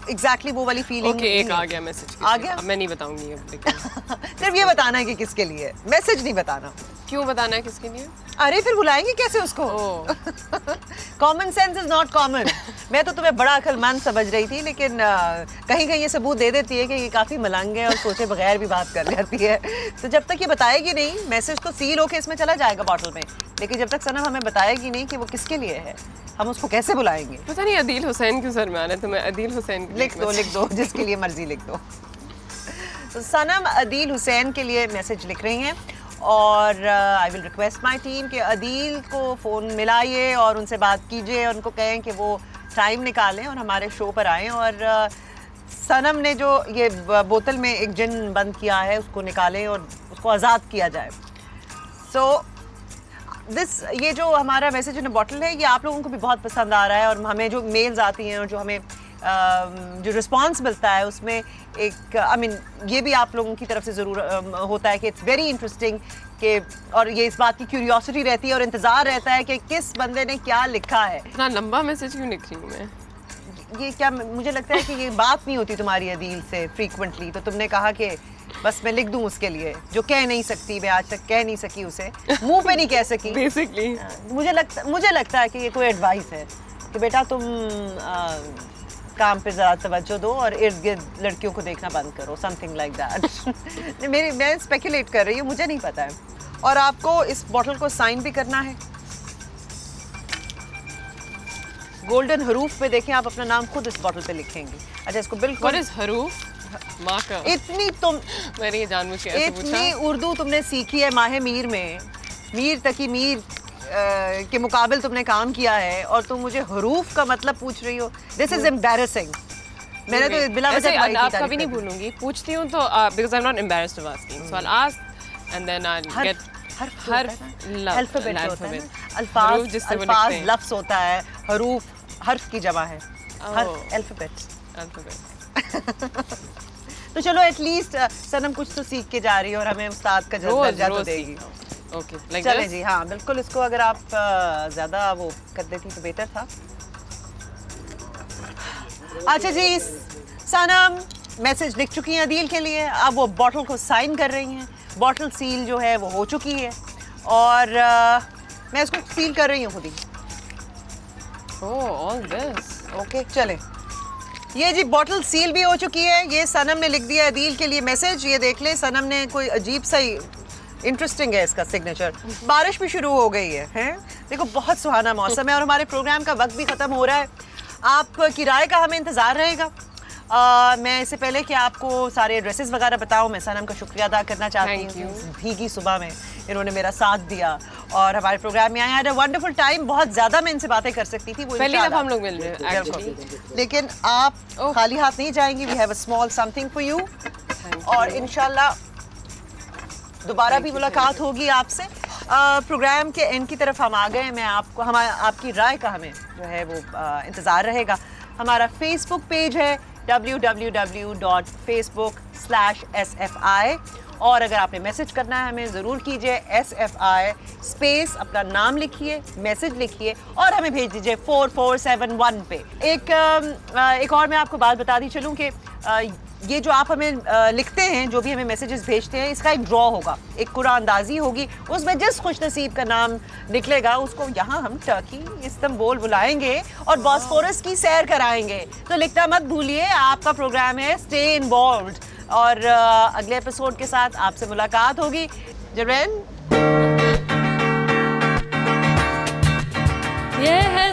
एग्जैक्टली वो वाली फीलिंग। ओके, एक आ गया मैसेज। आ गया? अब मैं नहीं बताऊंगी अब, लेकिन सिर्फ ये बताना है कि किसके लिए, मैसेज नहीं बताना। क्यों बताना है किसके लिए? अरे फिर बुलाएंगे कैसे उसको? Common sense is not common. मैं तो तुम्हें बड़ा अक्लमंद समझ रही थी, लेकिन कहीं कहीं ये सबूत दे देती है कि ये काफ़ी मलंग है और सोचे बगैर भी बात कर लेती है। तो जब तक ये बताएगी नहीं, मैसेज तो सील होके इसमें चला जाएगा बॉटल में, लेकिन जब तक सनम हमें बताएगी नहीं कि वो किसके लिए है, हम उसको कैसे बुलाएंगे? पता नहीं अदील हुसैन क्यों सर में आ रहा है, तो मैं अदील हुसैन लिख दो जिसके लिए मर्जी लिख दो। तो सनम अदील हुसैन के लिए मैसेज लिख रही हैं और I will request my team कि अदील को फ़ोन मिलाइए और उनसे बात कीजिए, उनको कहें कि वो टाइम निकालें और हमारे शो पर आएँ। और सनम ने जो ये बोतल में एक जिन बंद किया है उसको निकालें और उसको आज़ाद किया जाए। सो ये जो हमारा मैसेज इन बॉटल है, ये आप लोगों को भी बहुत पसंद आ रहा है और हमें जो मेल्स आती हैं और जो हमें जो रिस्पांस मिलता है उसमें एक ये भी आप लोगों की तरफ से ज़रूर होता है कि इट्स वेरी इंटरेस्टिंग कि, और ये इस बात की क्यूरियोसिटी रहती है और इंतज़ार रहता है कि किस बंदे ने क्या लिखा है। इतना लंबा मैसेज क्यों लिख रही हूँ मैं? ये क्या, मुझे लगता है कि ये बात नहीं होती तुम्हारी अदील से फ्रीक्वेंटली, तो तुमने कहा कि बस मैं लिख दूं उसके लिए जो कह नहीं सकती, मैं आज तक कह नहीं सकी उसे, मुंह पे नहीं कह सकी। बेसिकली मुझे लगता है कि ये कोई एडवाइस है कि बेटा तुम काम पे ज़रा तवज्जो दो और इर्द गिर्द लड़कियों को देखना बंद करो, समथिंग लाइक दैट। मैं स्पेकुलेट कर रही हूँ, मुझे नहीं पता है। और आपको इस बॉटल को साइन भी करना है गोल्डन हरूफ पे। देखें, आप अपना नाम खुद इस बॉटल पे लिखेंगे। अच्छा, इसको बिल्कुल हरूफ इतनी तुम मैंने ये जानबूझ के ऐसे पूछा। इतनी उर्दू तुमने सीखी है माहे मीर में, मीर तकी मीर के मुकाबिल तुमने काम किया है और तुम मुझे हरूफ का मतलब पूछ रही हो। This is embarrassing. मैंने तो बिला वजह आप कभी नहीं भूलूंगी, पूछती हूँ तो because I am not embarrassed to asking, so I will ask and then I will get हर अल्फाबेट होता है, अल्फाज लफ्ज होता है, हरूफ हर्फ की जमा है, हर अल्फाबेट। तो चलो एटलीस्ट सनम कुछ तो सीख के जा रही है और हमें उस्ताद का दर्जा तो देगी। ओके, चले जी, हाँ बिल्कुल। इसको अगर आप ज्यादा वो कर देती तो बेटर था। अच्छा जी, सनम मैसेज लिख चुकी हैं अदील के लिए, अब वो बॉटल को साइन कर रही हैं। बॉटल सील जो है वो हो चुकी है और मैं इसको सील कर रही हूँ खुद ही। ऑल दिस ओके, चले। ये जी बॉटल सील भी हो चुकी है। ये सनम ने लिख दिया अदील के लिए मैसेज। ये देख ले, सनम ने कोई अजीब सा ही इंटरेस्टिंग है इसका सिग्नेचर। बारिश भी शुरू हो गई है, हैं? देखो बहुत सुहाना मौसम है और हमारे प्रोग्राम का वक्त भी ख़त्म हो रहा है। आपकी राय का हमें इंतज़ार रहेगा। मैं इससे पहले कि आपको सारे ड्रेसेस वगैरह बताऊं, मैं सनम का शुक्रिया अदा करना चाहती हूँ। भीगी सुबह में इन्होंने मेरा साथ दिया और हमारे प्रोग्राम में आए। Had a wonderful time. बहुत ज़्यादा मैं इनसे बातें कर सकती थी, वो पहली दफ़ा हम लोग मिल रहे हैं एक्चुअली, लेकिन आप खाली हाथ नहीं जाएंगी। We have a small something for you और इंशाल्लाह दोबारा भी मुलाकात होगी आपसे। प्रोग्राम के एंड की तरफ हम आ गए। मैं आपको आपकी राय का हमें जो है वो इंतज़ार रहेगा। हमारा फेसबुक पेज है www.facebook/SFI और अगर आपने मैसेज करना है हमें ज़रूर कीजिए। SFI स्पेस अपना नाम लिखिए, मैसेज लिखिए और हमें भेज दीजिए 4471 पे। एक और मैं आपको बात बता दी चलूँ कि ये जो आप हमें लिखते हैं, जो भी हमें मैसेजेस भेजते हैं, इसका एक ड्रॉ होगा, एक कुरानंदाजी होगी। उसमें जिस खुशनसीब का नाम निकलेगा उसको यहाँ हम टर्की इस्तांबुल बुलाएंगे और बॉस्फोरस की सैर कराएंगे। तो लिखना मत भूलिए। आपका प्रोग्राम है स्टे इन्वॉल्व्ड और अगले एपिसोड के साथ आपसे मुलाकात होगी। जरवेन, ये है